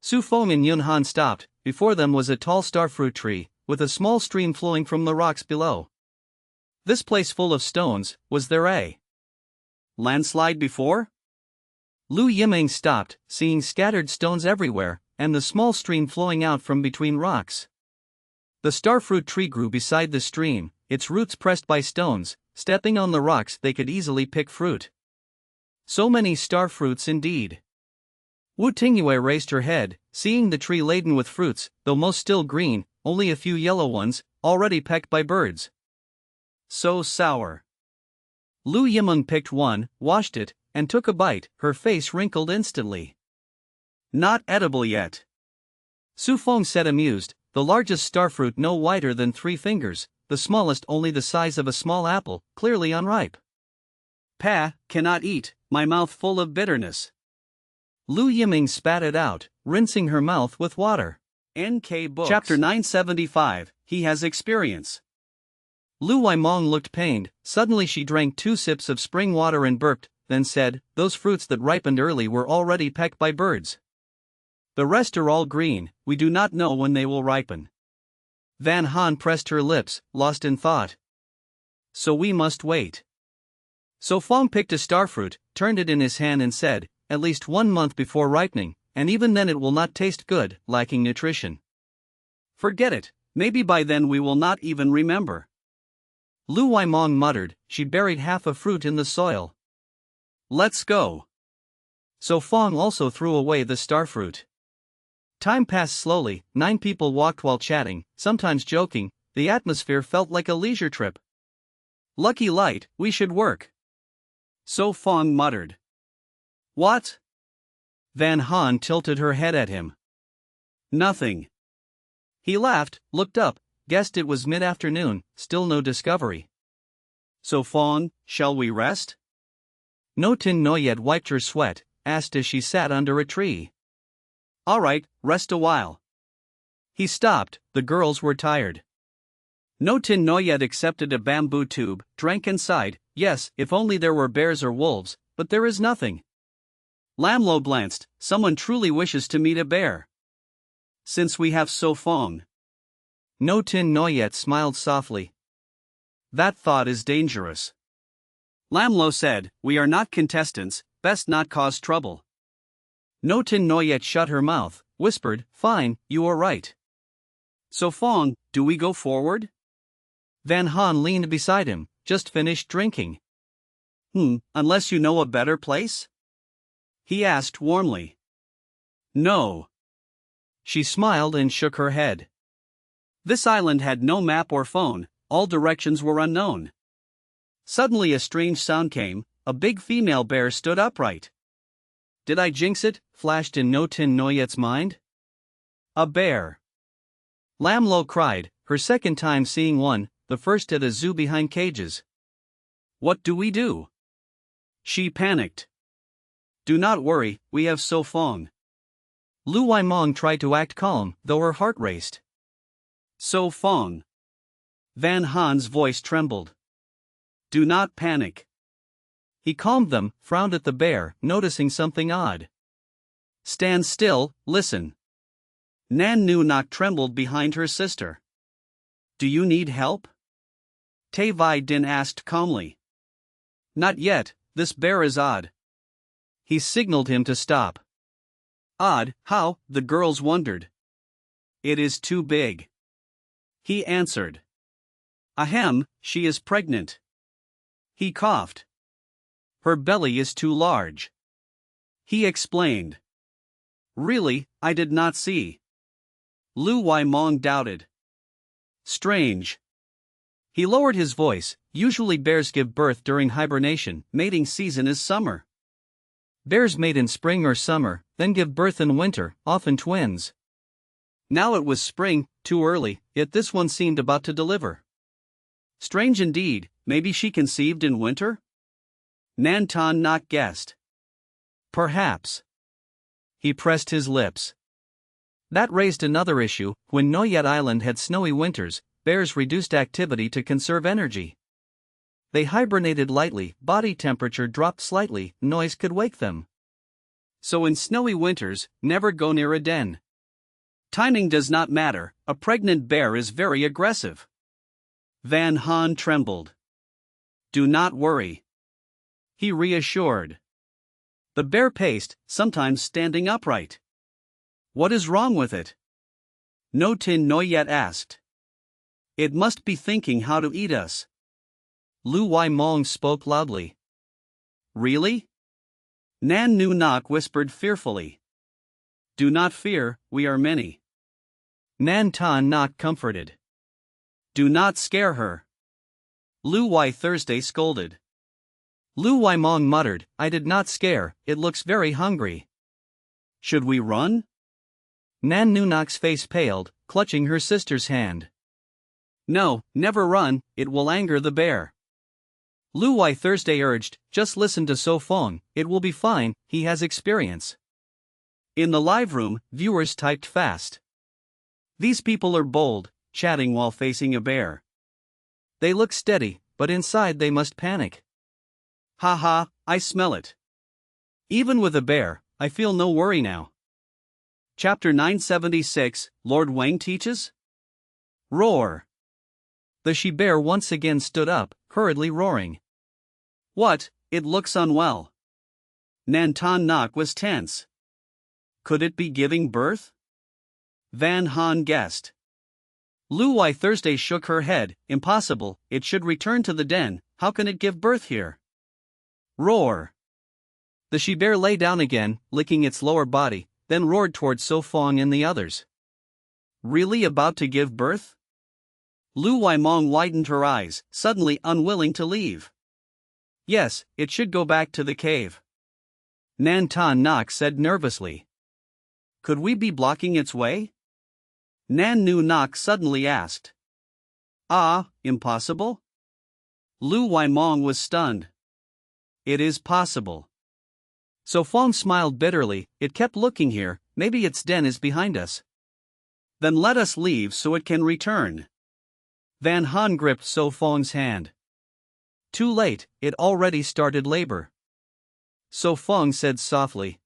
Su Feng and Yun Han stopped. Before them was a tall starfruit tree, with a small stream flowing from the rocks below. This place full of stones, was there a landslide before? Lu Yimeng stopped, seeing scattered stones everywhere, and the small stream flowing out from between rocks. The starfruit tree grew beside the stream, its roots pressed by stones. Stepping on the rocks they could easily pick fruit. So many starfruits indeed. Wu Tingyue raised her head, seeing the tree laden with fruits, though most still green, only a few yellow ones, already pecked by birds. So sour. Lu Yimeng picked one, washed it, and took a bite. Her face wrinkled instantly. Not edible yet. Su Feng said amused, the largest starfruit no wider than 3 fingers. The smallest only the size of a small apple, clearly unripe. Pa, cannot eat, my mouth full of bitterness. Lu Yimeng spat it out, rinsing her mouth with water. NK Books. Chapter 975, He Has Experience. Lu Waimong looked pained. Suddenly she drank 2 sips of spring water and burped, then said, those fruits that ripened early were already pecked by birds. The rest are all green, we do not know when they will ripen. Van Han pressed her lips, lost in thought. So we must wait. So Feng picked a starfruit, turned it in his hand and said, at least 1 month before ripening, and even then it will not taste good, lacking nutrition. Forget it, maybe by then we will not even remember. Lu Waimong muttered, she buried half a fruit in the soil. Let's go. So Feng also threw away the starfruit. Time passed slowly, 9 people walked while chatting, sometimes joking. The atmosphere felt like a leisure trip. Lucky light, we should work. So Feng muttered. What? Van Han tilted her head at him. Nothing. He laughed, looked up, guessed it was mid-afternoon, still no discovery. So Feng, shall we rest? No Tin Noyet wiped her sweat, asked as she sat under a tree. All right, rest a while. He stopped, the girls were tired. No Tin Noyet accepted a bamboo tube, drank and sighed, yes, if only there were bears or wolves, but there is nothing. Lamlo glanced, someone truly wishes to meet a bear. Since we have So Feng. No Tin Noyet smiled softly. That thought is dangerous. Lamlo said, we are not contestants, best not cause trouble. No Tin Noyet shut her mouth, whispered, fine, you are right. So Feng, do we go forward? Van Han leaned beside him, just finished drinking. Unless you know a better place? He asked warmly. No. She smiled and shook her head. This island had no map or phone, all directions were unknown. Suddenly a strange sound came, a big female bear stood upright. Did I jinx it? Flashed in No Tin Noyet's mind. A bear. Lamlo cried, her second time seeing one, the first at a zoo behind cages. What do we do? She panicked. Do not worry, we have So Feng. Lu Waimong tried to act calm, though her heart raced. So Feng. Van Han's voice trembled. Do not panic. He calmed them, frowned at the bear, noticing something odd. Stand still, listen. Nan Nu Nok trembled behind her sister. Do you need help? Tai Vi Din asked calmly. Not yet, this bear is odd. He signaled him to stop. Odd, how? The girls wondered. It is too big. He answered. Ahem, she is pregnant. He coughed. Her belly is too large. He explained. Really, I did not see. Lu Waimong doubted. Strange. He lowered his voice. Usually bears give birth during hibernation, mating season is summer. Bears mate in spring or summer, then give birth in winter, often twins. Now it was spring, too early, yet this one seemed about to deliver. Strange indeed, maybe she conceived in winter? Nantan Nok guessed. Perhaps. He pressed his lips. That raised another issue. When Noyet Island had snowy winters, bears reduced activity to conserve energy. They hibernated lightly, body temperature dropped slightly, noise could wake them. So in snowy winters, never go near a den. Timing does not matter, a pregnant bear is very aggressive. Van Han trembled. Do not worry. He reassured. The bear paced, sometimes standing upright. What is wrong with it? No Tin Noyet asked. It must be thinking how to eat us. Lu Waimong spoke loudly. Really? Nan Nu Nok whispered fearfully. Do not fear, we are many. Nan Tan Nok comforted. Do not scare her. Lu Wai Thursday scolded. Lu Waimong muttered, I did not scare, it looks very hungry. Should we run? Nan Nu Nok's face paled, clutching her sister's hand. No, never run, it will anger the bear. Lu Wai Thursday urged, just listen to So Fong, it will be fine, he has experience. In the live room, viewers typed fast. These people are bold, chatting while facing a bear. They look steady, but inside they must panic. Haha, I smell it. Even with a bear, I feel no worry now. Chapter 976, Lord Wang teaches? Roar. The she-bear once again stood up, hurriedly roaring. What, it looks unwell. Nantan Nok was tense. Could it be giving birth? Van Han guessed. Lu Wai Thursday shook her head, impossible, it should return to the den, how can it give birth here? Roar. The she-bear lay down again, licking its lower body, then roared toward So Fong and the others. Really about to give birth? Lu Waimong widened her eyes, suddenly unwilling to leave. Yes, it should go back to the cave. Nantan Nok said nervously. Could we be blocking its way? Nan Nu Nok suddenly asked. Ah, impossible? Lu Waimong was stunned. It is possible. So Fong smiled bitterly, it kept looking here, maybe its den is behind us. Then let us leave so it can return. Van Han gripped So Fong's hand. Too late, it already started labor. So Fong said softly.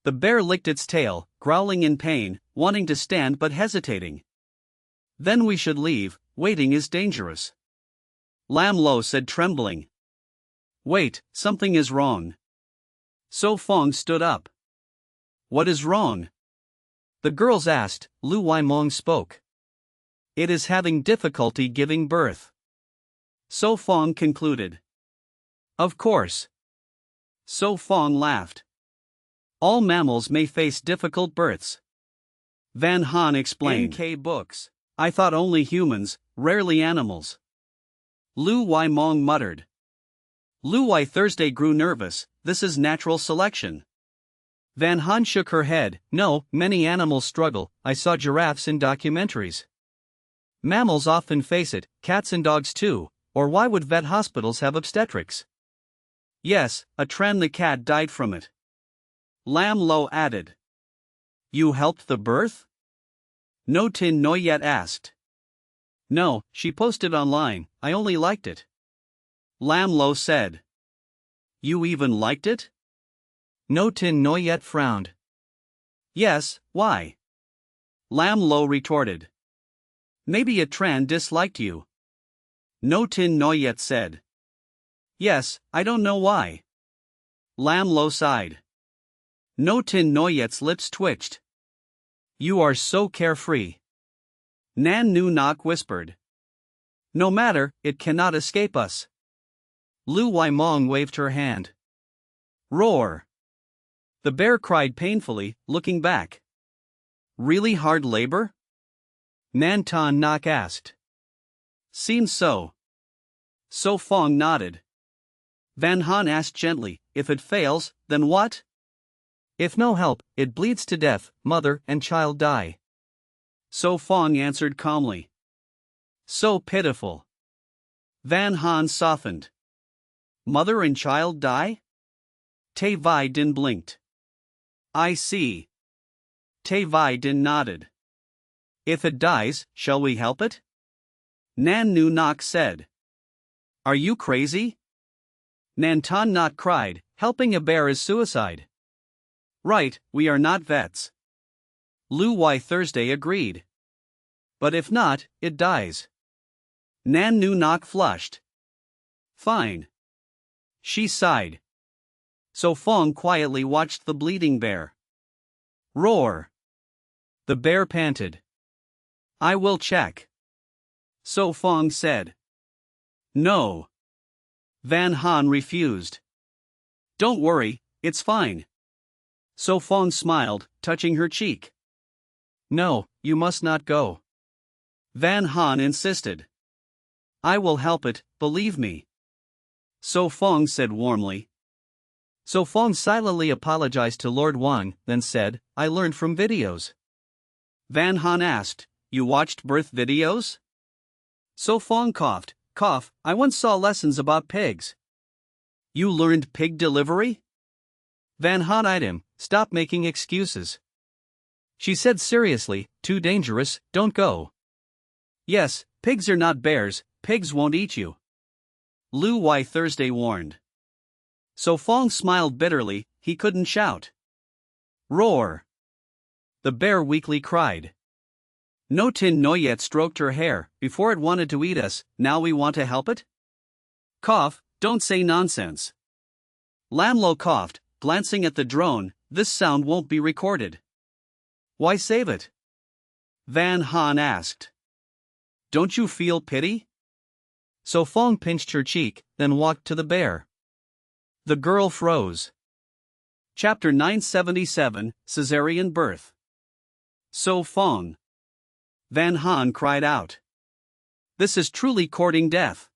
The bear licked its tail, growling in pain, wanting to stand but hesitating. Then we should leave, waiting is dangerous. Lam Lo said trembling. Wait, something is wrong. So Fong stood up. What is wrong? The girls asked, Lu Waimong spoke. It is having difficulty giving birth. So Fong concluded. Of course. So Fong laughed. All mammals may face difficult births. Van Han explained. NK books. I thought only humans, rarely animals. Lu Waimong muttered. Lu Wai Thursday grew nervous, this is natural selection. Van Han shook her head, no, many animals struggle, I saw giraffes in documentaries. Mammals often face it, cats and dogs too, or why would vet hospitals have obstetrics? Yes, a Tran the cat died from it. Lam Lo added. You helped the birth? No Tin Noyet asked. No, she posted online, I only liked it. Lam Lo said. You even liked it? No Tin Noyet frowned. Yes, why? Lam Lo retorted. Maybe a Tran disliked you. No Tin Noyet said. Yes, I don't know why. Lam Lo sighed. No Tin Noyet's lips twitched. You are so carefree. Nan Nu Nok whispered. No matter, it cannot escape us. Lu Wai Mong waved her hand. Roar! The bear cried painfully, looking back. Really hard labor? Nan Ton Nok asked. Seems so. So Fong nodded. Van Han asked gently, if it fails, then what? If no help, it bleeds to death, mother and child die. So Fong answered calmly. So pitiful. Van Han softened. Mother and child die? Te Vai Din blinked. I see. Te Vai Din nodded. If it dies, shall we help it? Nan Nu Nok said. Are you crazy? Nan Ton Nok cried, helping a bear is suicide. Right, we are not vets. Lu Wai Thursday agreed. But if not, it dies. Nan Nu Nok flushed. Fine. She sighed. So Fong quietly watched the bleeding bear. Roar! The bear panted. I will check. So Fong said. No. Van Han refused. Don't worry, it's fine. So Fong smiled, touching her cheek. No, you must not go. Van Han insisted. I will help it, believe me. So Fong said warmly. So Fong silently apologized to Lord Wang, then said, I learned from videos. Van Han asked, you watched birth videos? So Fong coughed, I once saw lessons about pigs. You learned pig delivery? Van Han eyed him, stop making excuses. She said seriously, too dangerous, don't go. Yes, pigs are not bears, pigs won't eat you. Lu Wai Thursday warned. So Fong smiled bitterly, he couldn't shout. Roar! The bear weakly cried. No Tin Noyet stroked her hair, before it wanted to eat us, now we want to help it? Cough, don't say nonsense. Lam Lo coughed, glancing at the drone, this sound won't be recorded. Why save it? Van Han asked. Don't you feel pity? So Fong pinched her cheek, then walked to the bear. The girl froze. Chapter 977, Caesarean Birth. So Fong. Van Han cried out. This is truly courting death.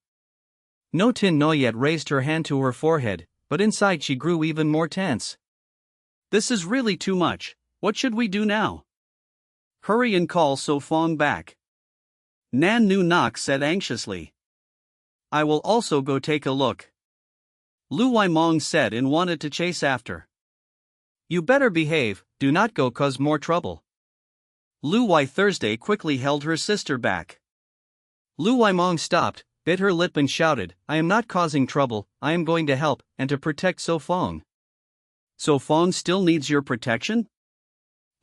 No Tin Noyet raised her hand to her forehead, but inside she grew even more tense. This is really too much, what should we do now? Hurry and call So Fong back. Nan Nu Nok said anxiously. I will also go take a look. Lu Wai Mong said and wanted to chase after. You better behave, do not go cause more trouble. Lu Wai Thursday quickly held her sister back. Lu Wai Mong stopped, bit her lip and shouted, I am not causing trouble, I am going to help, and to protect So Fong. So Fong still needs your protection?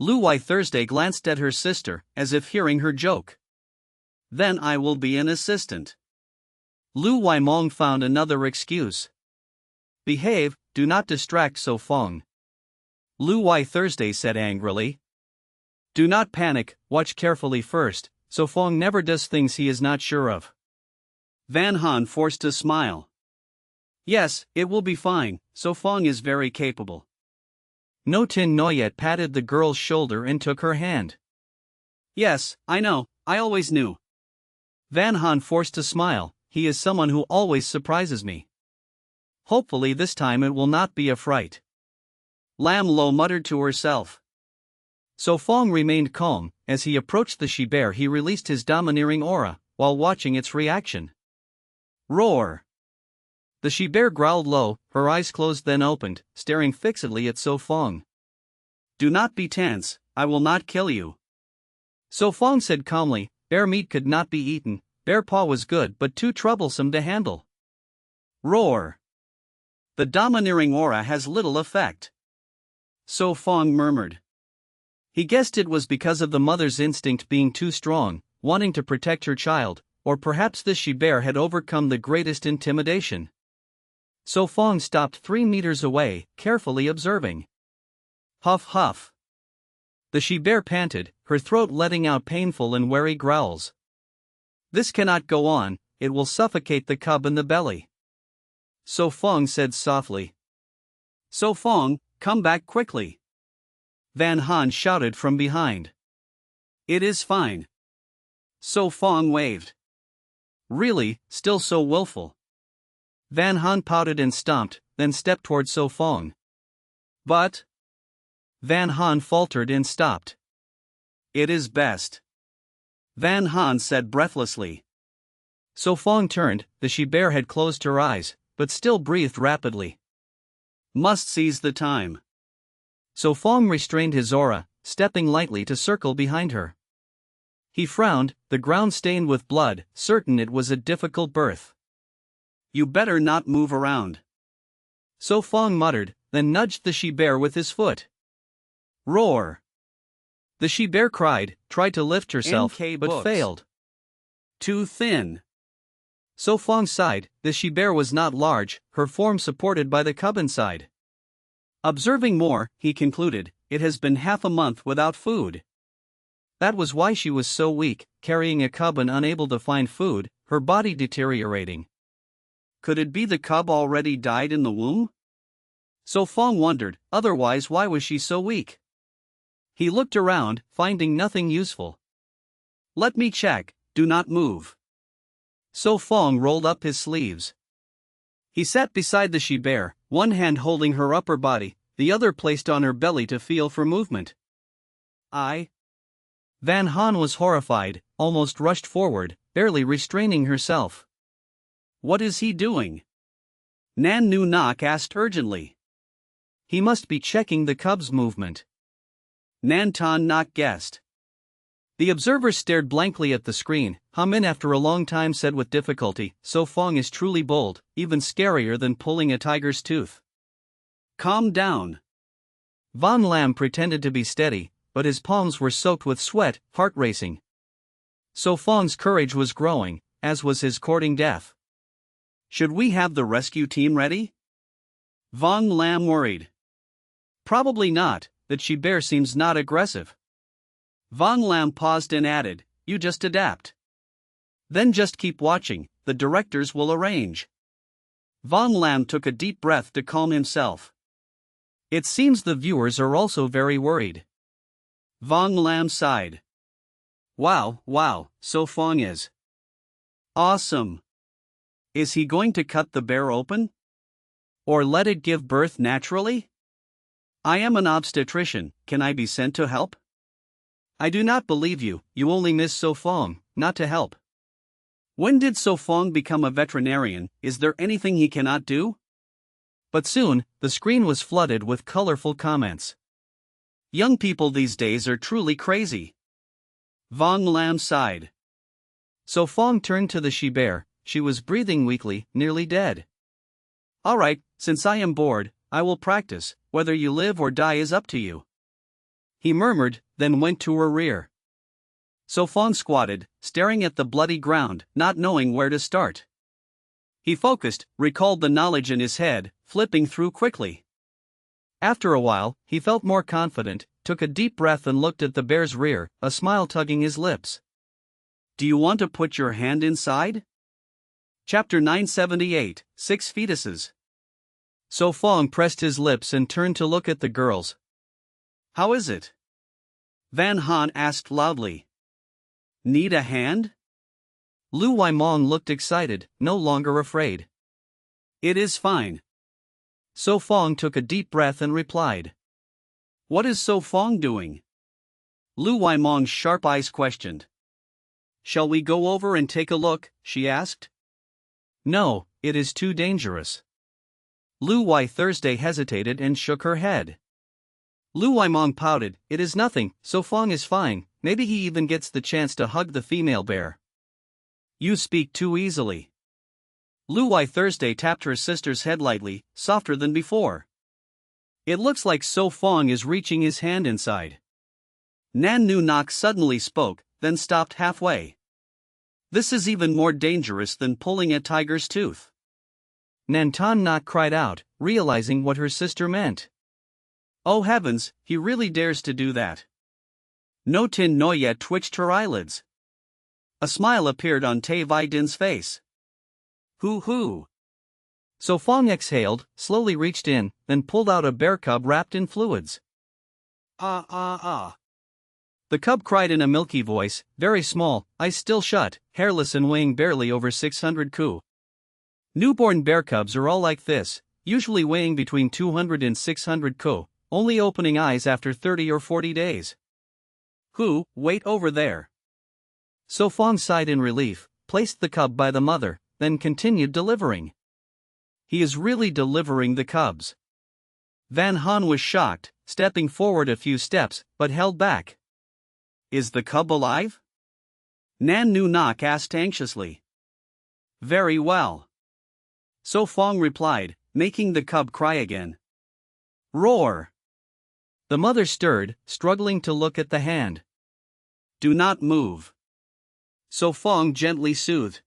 Lu Wai Thursday glanced at her sister, as if hearing her joke. Then I will be an assistant. Lu Wai Mong found another excuse. Behave, do not distract So Fong. Lu Wai Thursday said angrily. Do not panic, watch carefully first, So Fong never does things he is not sure of. Van Han forced a smile. Yes, it will be fine, So Fong is very capable. No Tin Noyet patted the girl's shoulder and took her hand. Yes, I know, I always knew. Van Han forced a smile, he is someone who always surprises me. Hopefully this time it will not be a fright. Lam Lo muttered to herself. So Fong remained calm, as he approached the she-bear he released his domineering aura, while watching its reaction. Roar! The she-bear growled low, her eyes closed then opened, staring fixedly at So Fong. Do not be tense, I will not kill you. So Fong said calmly, bear meat could not be eaten, bear paw was good but too troublesome to handle. Roar! The domineering aura has little effect. So Fong murmured. He guessed it was because of the mother's instinct being too strong, wanting to protect her child, or perhaps this she-bear had overcome the greatest intimidation. So Fong stopped 3 meters away, carefully observing. Huff huff. The she-bear panted, her throat letting out painful and wary growls. This cannot go on, it will suffocate the cub in the belly. So Fong said softly. So Fong, come back quickly. Van Han shouted from behind. It is fine. So Fong waved. Really, still so willful. Van Han pouted and stomped, then stepped toward So Fong. But Van Han faltered and stopped. It is best. Van Han said breathlessly. So Fong turned, the she-bear had closed her eyes, but still breathed rapidly. Must seize the time. So Fong restrained his aura, stepping lightly to circle behind her. He frowned, the ground stained with blood, certain it was a difficult birth. You better not move around. So Fong muttered, then nudged the she-bear with his foot. Roar! The she-bear cried, tried to lift herself, but failed. Too thin. So Fong sighed, the she-bear was not large, her form supported by the cub inside. Observing more, he concluded, it has been half a month without food. That was why she was so weak, carrying a cub and unable to find food, her body deteriorating. Could it be the cub already died in the womb? So Fong wondered, otherwise why was she so weak? He looked around, finding nothing useful. Let me check, do not move. So Fong rolled up his sleeves. He sat beside the she-bear, one hand holding her upper body, the other placed on her belly to feel for movement. Van Han was horrified, almost rushed forward, barely restraining herself. What is he doing? Nan Nu Nok asked urgently. He must be checking the cub's movement. Nan Ton Nok guessed. The observer stared blankly at the screen. Min after a long time said with difficulty, So Fong is truly bold, even scarier than pulling a tiger's tooth. Calm down. Von Lam pretended to be steady, but his palms were soaked with sweat, heart racing. So Fong's courage was growing, as was his courting death. Should we have the rescue team ready? Von Lam worried. Probably not, that she-bear seems not aggressive. Von Lam paused and added, you just adapt. Then just keep watching, the directors will arrange. Von Lam took a deep breath to calm himself. It seems the viewers are also very worried. Von Lam sighed. Wow, So Fong is awesome. Is he going to cut the bear open? Or let it give birth naturally? I am an obstetrician, can I be sent to help? I do not believe you, you only miss So Fong, not to help. When did So Fong become a veterinarian? Is there anything he cannot do? But soon, the screen was flooded with colorful comments. Young people these days are truly crazy. Von Lam sighed. So Fong turned to the she-bear, she was breathing weakly, nearly dead. Alright, since I am bored, I will practice, whether you live or die is up to you. He murmured, then went to her rear. So Fong squatted, staring at the bloody ground, not knowing where to start. He focused, recalled the knowledge in his head, flipping through quickly. After a while, he felt more confident, took a deep breath and looked at the bear's rear, a smile tugging his lips. Do you want to put your hand inside? Chapter 978, 6 Fetuses. So Fong pressed his lips and turned to look at the girls. How is it? Van Han asked loudly. Need a hand? Lu Waimong looked excited, no longer afraid. It is fine. So Fong took a deep breath and replied. What is So Fong doing? Lu Waimong's sharp eyes questioned. Shall we go over and take a look? She asked. No, it is too dangerous. Lu Wai Thursday hesitated and shook her head. Lu Waimong pouted, it is nothing, So Fong is fine, maybe he even gets the chance to hug the female bear. You speak too easily. Lu Wai Thursday tapped her sister's head lightly, softer than before. It looks like So Fong is reaching his hand inside. Nan Nu Nok suddenly spoke, then stopped halfway. This is even more dangerous than pulling a tiger's tooth. Nantan Nak cried out, realizing what her sister meant. Oh heavens, he really dares to do that. No Tin Noyet twitched her eyelids. A smile appeared on Tay Vai Din's face. Hoo. So Fong exhaled, slowly reached in, then pulled out a bear cub wrapped in fluids. Ah. The cub cried in a milky voice, very small, eyes still shut, hairless and weighing barely over 600 ku. Newborn bear cubs are all like this, usually weighing between 200 and 600 ku, only opening eyes after 30 or 40 days. Wait over there. So Fong sighed in relief, placed the cub by the mother, then continued delivering. He is really delivering the cubs. Van Han was shocked, stepping forward a few steps, but held back. Is the cub alive? Nan Nu Nok asked anxiously. Very well. So Fong replied, making the cub cry again. Roar! The mother stirred, struggling to look at the hand. Do not move. So Fong gently soothed.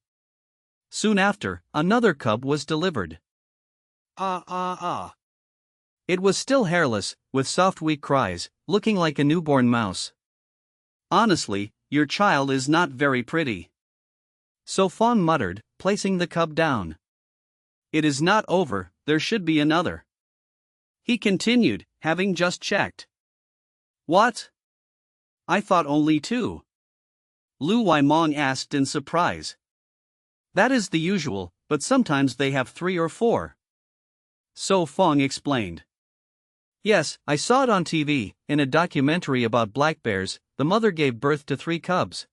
Soon after, another cub was delivered. It was still hairless, with soft weak cries, looking like a newborn mouse. Honestly, your child is not very pretty. So Fong muttered, placing the cub down. It is not over, there should be another. He continued, having just checked. What? I thought only 2. Lu Waimong asked in surprise. That is the usual, but sometimes they have 3 or 4. So Fong explained. Yes, I saw it on TV, in a documentary about black bears. The mother gave birth to 3 cubs.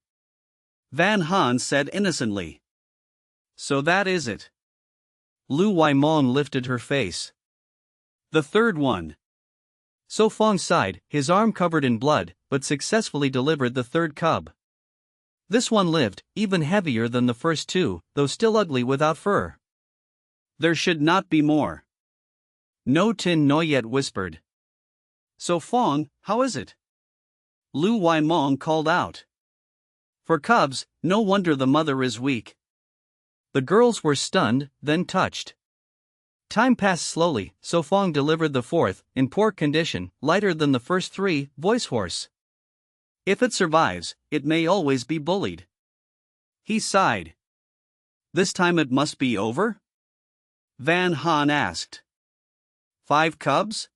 Van Han said innocently. So that is it. Lu Waimong lifted her face. The third one. So Fong sighed, his arm covered in blood, but successfully delivered the third cub. This one lived, even heavier than the first 2, though still ugly without fur. There should not be more. No Tin Noyet whispered. So Fong, how is it? Lu Waimong called out. For cubs, no wonder the mother is weak. The girls were stunned, then touched. Time passed slowly, so Fong delivered the fourth, in poor condition, lighter than the first 3, voice hoarse. If it survives, it may always be bullied. He sighed. This time it must be over? Van Han asked. 5 cubs?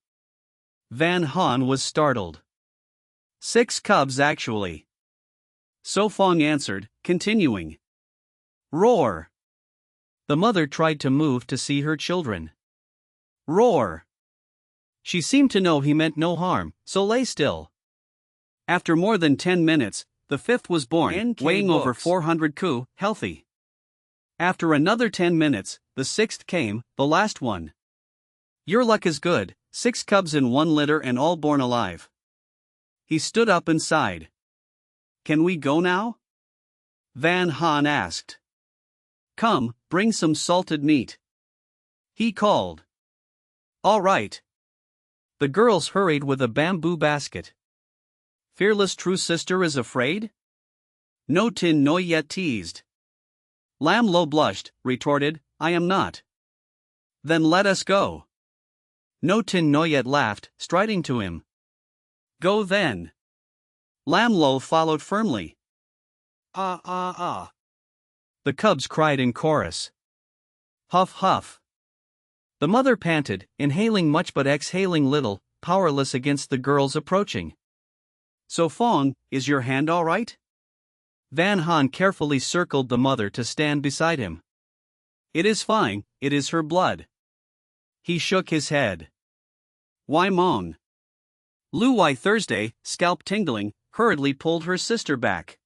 Van Han was startled. 6 cubs actually. So Fong answered, continuing. Roar! The mother tried to move to see her children. Roar! She seemed to know he meant no harm, so lay still. After more than 10 minutes, the 5th was born, weighing over 400 ku, healthy. After another 10 minutes, the 6th came, the last one. Your luck is good, 6 cubs in 1 litter and all born alive. He stood up and sighed. Can we go now? Van Han asked. Come, bring some salted meat. He called. All right. The girls hurried with a bamboo basket. Fearless true sister is afraid? No Tin Noyet teased. Lam Lo blushed, retorted, I am not. Then let us go. No Tin Noyet laughed, striding to him. Go then. Lam Lo followed firmly. The cubs cried in chorus. Huff huff. The mother panted, inhaling much but exhaling little, powerless against the girls approaching. So Fong, is your hand all right? Van Han carefully circled the mother to stand beside him. It is fine, it is her blood. He shook his head. Why Mong? Lu Wai Thursday, scalp tingling, hurriedly pulled her sister back.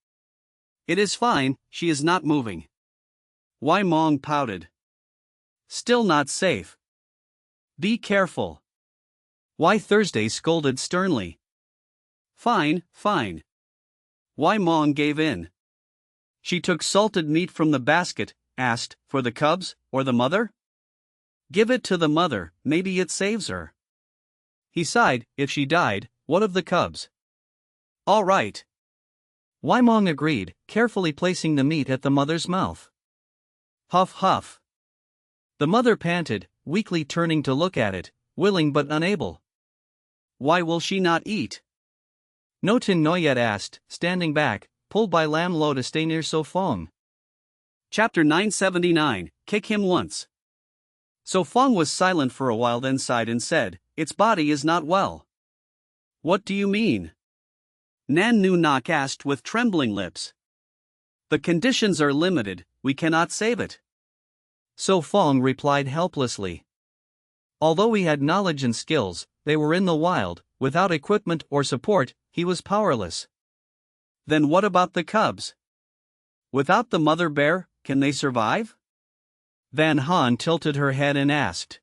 It is fine, she is not moving. Wai Mong pouted. Still not safe. Be careful. Wai Thursday scolded sternly. Fine, fine. Wai Mong gave in. She took salted meat from the basket, asked, for the cubs, or the mother? Give it to the mother, maybe it saves her. He sighed, if she died, what of the cubs? All right. Waimong agreed, carefully placing the meat at the mother's mouth. Huff huff. The mother panted, weakly turning to look at it, willing but unable. Why will she not eat? No Tin Noyet asked, standing back, pulled by Lam Lo to stay near So Fong. Chapter 979, Kick Him Once. So Fong was silent for a while, then sighed and said, "Its body is not well." "What do you mean?" Nan Nu Nok asked with trembling lips. "The conditions are limited, we cannot save it." So Fong replied helplessly. Although he had knowledge and skills, they were in the wild, without equipment or support, he was powerless. Then what about the cubs? Without the mother bear, can they survive? Van Han tilted her head and asked.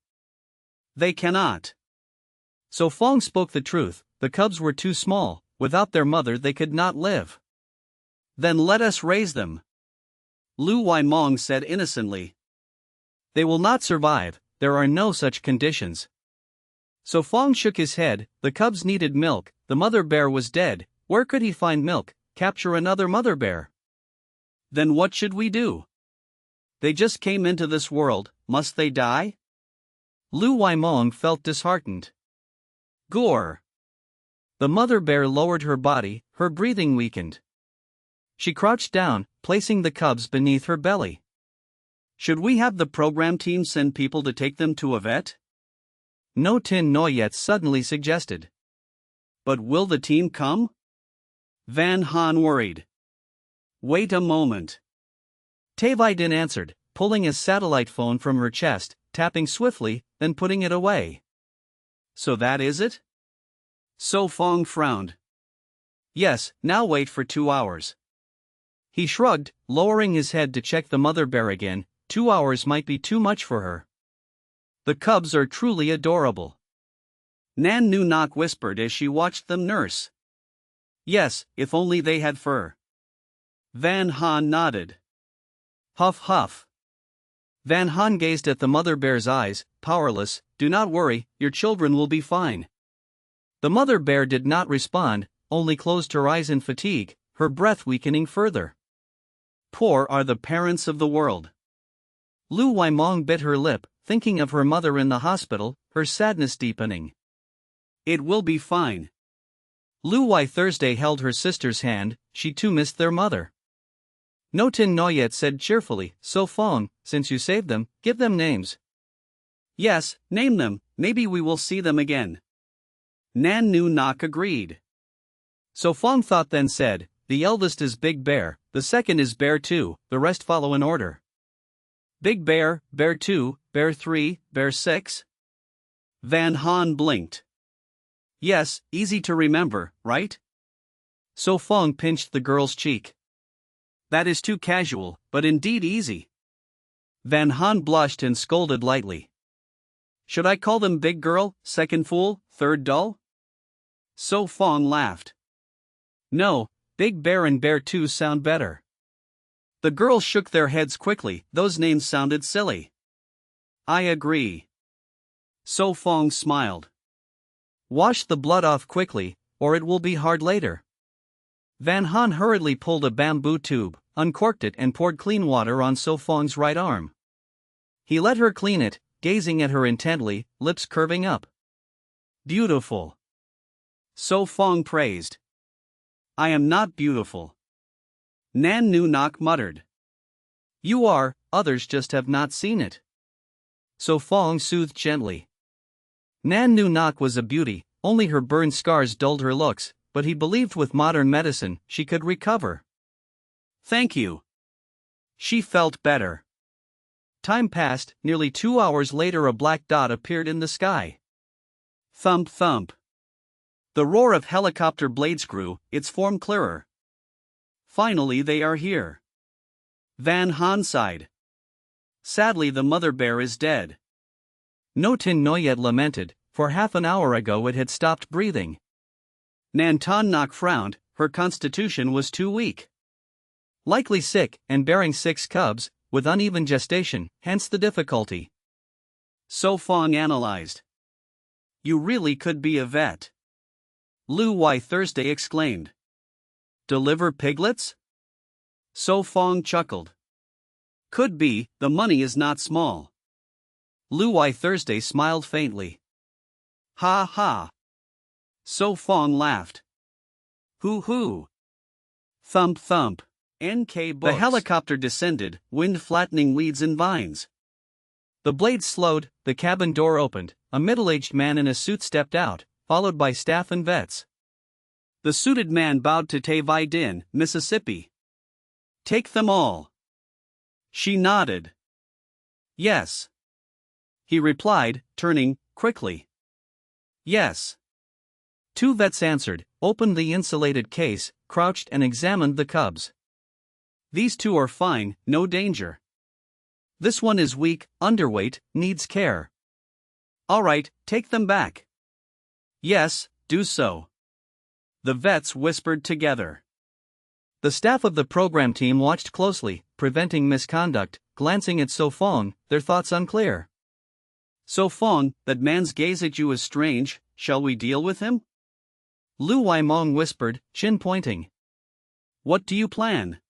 They cannot. So Fong spoke the truth, the cubs were too small, without their mother they could not live. Then let us raise them. Lu Waimong said innocently. They will not survive, there are no such conditions. So Fong shook his head, the cubs needed milk, the mother bear was dead, where could he find milk, capture another mother bear? Then what should we do? They just came into this world, must they die? Lu Waimong felt disheartened. Gore. The mother bear lowered her body, her breathing weakened. She crouched down, placing the cubs beneath her belly. Should we have the program team send people to take them to a vet? No Tin Noyet suddenly suggested. But will the team come? Van Han worried. Wait a moment. Tavidin answered, pulling his satellite phone from her chest, tapping swiftly, then putting it away. So that is it? So Fong frowned. Yes, now wait for 2 hours. He shrugged, lowering his head to check the mother bear again. 2 hours might be too much for her. The cubs are truly adorable. Nan Nu Nok whispered as she watched them nurse. Yes, if only they had fur. Van Han nodded. Huff huff. Van Han gazed at the mother bear's eyes, powerless. Do not worry, your children will be fine. The mother bear did not respond, only closed her eyes in fatigue, her breath weakening further. Poor are the parents of the world. Lu Waimong bit her lip, thinking of her mother in the hospital, her sadness deepening. It will be fine. Lu Wai Thursday held her sister's hand, she too missed their mother. No Tin Noyet said cheerfully, So Fong, since you saved them, give them names. Yes, name them, maybe we will see them again. Nan Nu Nok agreed. So Fong thought then said, the eldest is Big Bear, the second is Bear 2, the rest follow in order. Big Bear, Bear 2, Bear 3, Bear 6? Van Han blinked. Yes, easy to remember, right? So Fong pinched the girl's cheek. That is too casual, but indeed easy. Van Han blushed and scolded lightly. Should I call them Big Girl, Second Fool, Third Dull? So Fong laughed. No, Big Bear and Bear 2 sound better. The girls shook their heads quickly, those names sounded silly. I agree. So Fong smiled. Wash the blood off quickly, or it will be hard later. Van Han hurriedly pulled a bamboo tube, uncorked it and poured clean water on So Fong's right arm. He let her clean it, gazing at her intently, lips curving up. Beautiful. So Fong praised. I am not beautiful. Nan Nu Nok muttered. You are, others just have not seen it. So Fong soothed gently. Nan Nu Nok was a beauty, only her burned scars dulled her looks, but he believed with modern medicine she could recover. Thank you. She felt better. Time passed, nearly 2 hours later a black dot appeared in the sky. Thump thump. The roar of helicopter blades grew, its form clearer. Finally they are here. Van Han sighed. Sadly the mother bear is dead. No Tin Noyet lamented, for half an hour ago it had stopped breathing. Nan Ton Nok frowned, her constitution was too weak. Likely sick, and bearing 6 cubs, with uneven gestation, hence the difficulty. So Fong analyzed. You really could be a vet. Lu Wai Thursday exclaimed. Deliver piglets? So Fong chuckled. Could be, the money is not small. Lu Wai Thursday smiled faintly. Ha ha. So Fong laughed. Hoo hoo. Thump thump. NK Books. The helicopter descended, wind flattening weeds and vines. The blades slowed, the cabin door opened, a middle-aged man in a suit stepped out, followed by staff and vets. The suited man bowed to Tay Vai Din, Mississippi. Take them all. She nodded. Yes. He replied, turning, quickly. Yes. Two vets answered, opened the insulated case, crouched and examined the cubs. These two are fine, no danger. This one is weak, underweight, needs care. All right, take them back. Yes, do so. The vets whispered together. The staff of the program team watched closely, preventing misconduct, glancing at So Fong, their thoughts unclear. So Fong, that man's gaze at you is strange, shall we deal with him? Lu Wai Mong whispered, chin pointing. What do you plan?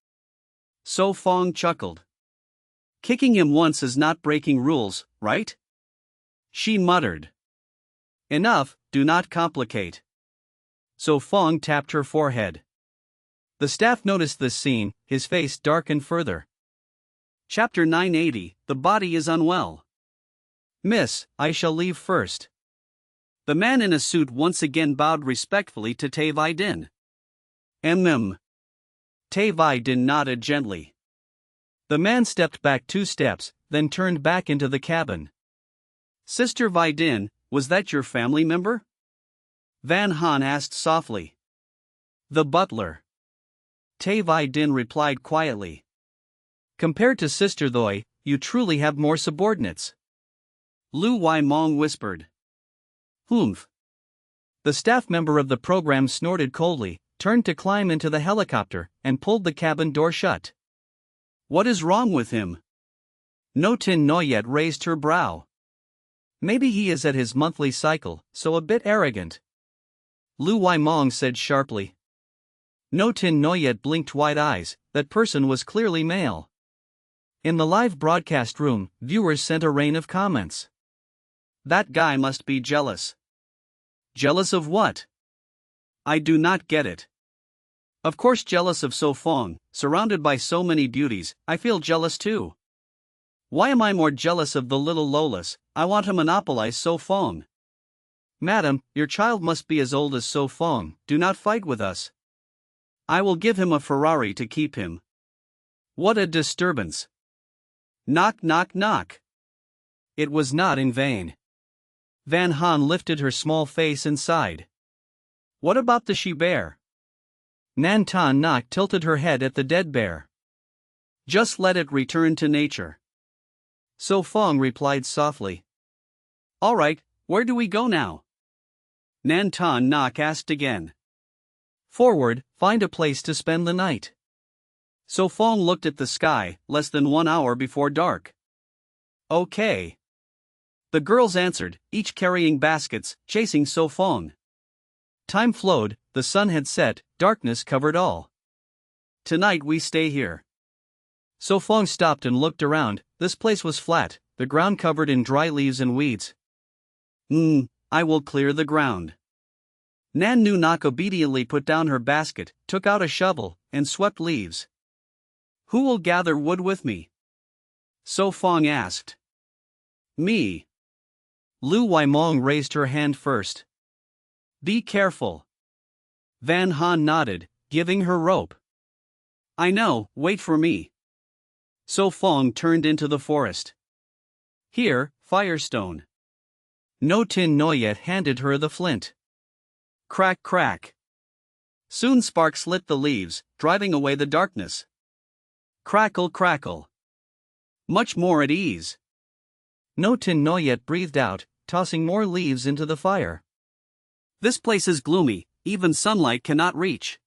So Fong chuckled. Kicking him once is not breaking rules, right? She muttered. Enough, do not complicate. So Fong tapped her forehead. The staff noticed this scene, his face darkened further. Chapter 980, The Body is Unwell. Miss, I shall leave first. The man in a suit once again bowed respectfully to Tay Vai Din. Tay Vai Din nodded gently. The man stepped back 2 steps, then turned back into the cabin. Sister Vai Din, was that your family member? Van Han asked softly. The butler. Tay Vai Din replied quietly. Compared to Sister Thoi, you truly have more subordinates. Lu Wai Mong whispered. Humph. The staff member of the program snorted coldly, turned to climb into the helicopter, and pulled the cabin door shut. What is wrong with him? No Tin Noyet raised her brow. Maybe he is at his monthly cycle, so a bit arrogant. Lu Wai Mong said sharply. No Tin Noyet blinked wide eyes, that person was clearly male. In the live broadcast room, viewers sent a rain of comments. That guy must be jealous. Jealous of what? I do not get it. Of course, jealous of So Fong, surrounded by so many beauties, I feel jealous too. Why am I more jealous of the little Lolas? I want to monopolize So Fong. Madam, your child must be as old as So Fong, do not fight with us. I will give him a Ferrari to keep him. What a disturbance. Knock knock knock. It was not in vain. Van Han lifted her small face and sighed. What about the she-bear? Nan Tan Nak tilted her head at the dead bear. Just let it return to nature. So Fong replied softly. All right, where do we go now? Nan Tan Nak asked again. Forward, find a place to spend the night. So Fong looked at the sky, less than 1 hour before dark. Okay. The girls answered, each carrying baskets, chasing So Fong. Time flowed, the sun had set, darkness covered all. Tonight we stay here. So Fong stopped and looked around. This place was flat, the ground covered in dry leaves and weeds. I will clear the ground. Nan Nu Nok obediently put down her basket, took out a shovel, and swept leaves. Who will gather wood with me? So Fong asked. Me. Lu Wai Mong raised her hand first. Be careful. Van Han nodded, giving her rope. I know, wait for me. So Fong turned into the forest. Here, Firestone. No Tin Noyet handed her the flint. Crack crack. Soon sparks lit the leaves, driving away the darkness. Crackle crackle. Much more at ease. No Tin Noyet breathed out, tossing more leaves into the fire. This place is gloomy, even sunlight cannot reach.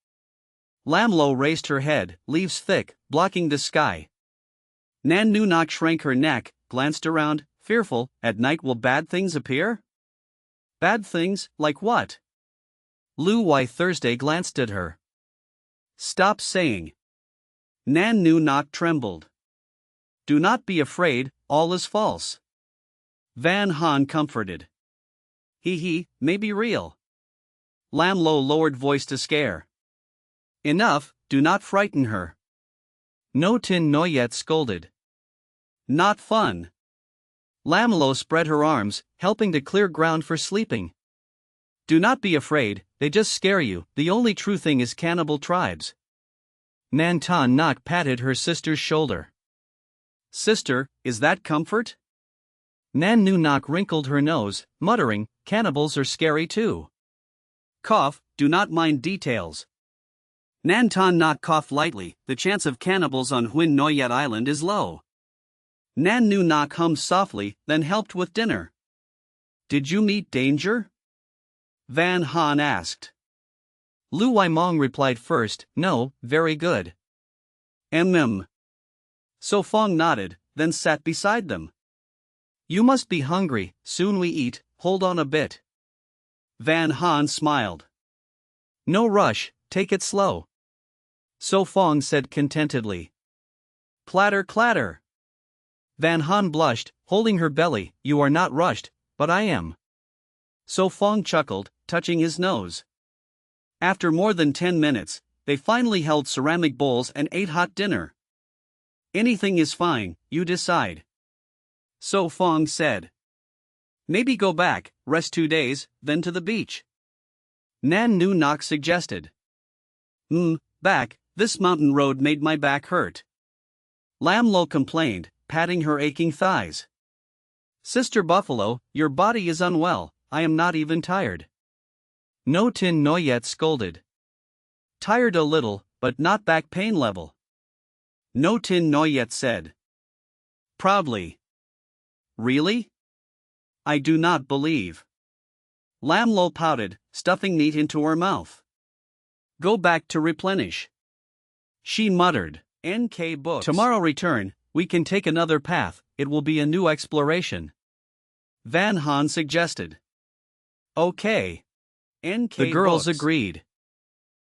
Lam Lo raised her head, leaves thick, blocking the sky. Nan Nu Nok shrank her neck, glanced around, fearful, at night will bad things appear? Bad things, like what? Lu Wai Thursday glanced at her. Stop saying. Nan Nu Nok trembled. Do not be afraid, all is false. Van Han comforted. He, may be real. Lam Lo lowered voice to scare. Enough, do not frighten her. No Tin Noyet scolded. Not fun. Lam Lo spread her arms, helping to clear ground for sleeping. Do not be afraid, they just scare you, the only true thing is cannibal tribes. Nan Ton Nok patted her sister's shoulder. Sister, is that comfort? Nan Nu Nok wrinkled her nose, muttering, cannibals are scary too. Cough, do not mind details. Nan Ton Nok coughed lightly, the chance of cannibals on Huin Noyet Island is low. Nan Nu Nok hummed softly, then helped with dinner. Did you meet danger? Van Han asked. Lu Waimong replied first, no, very good. So Fong nodded, then sat beside them. You must be hungry, soon we eat, hold on a bit. Van Han smiled. No rush, take it slow. So Fong said contentedly. Clatter clatter. Van Han blushed, holding her belly, you are not rushed, but I am. So Fong chuckled, touching his nose. After more than 10 minutes, they finally held ceramic bowls and ate hot dinner. Anything is fine, you decide. So Fong said. Maybe go back, rest 2 days, then to the beach. Nan Nu Nok suggested. Back, this mountain road made my back hurt. Lam Lo complained, patting her aching thighs. Sister Buffalo, your body is unwell, I am not even tired. No Tin Noyet scolded. Tired a little, but not back pain level. No Tin Noyet said. Proudly. Really? I do not believe. Lam Lo pouted, stuffing meat into her mouth. Go back to replenish. She muttered, NK Books. Tomorrow return, we can take another path, it will be a new exploration. Van Han suggested. Okay. NK The girls Books. agreed.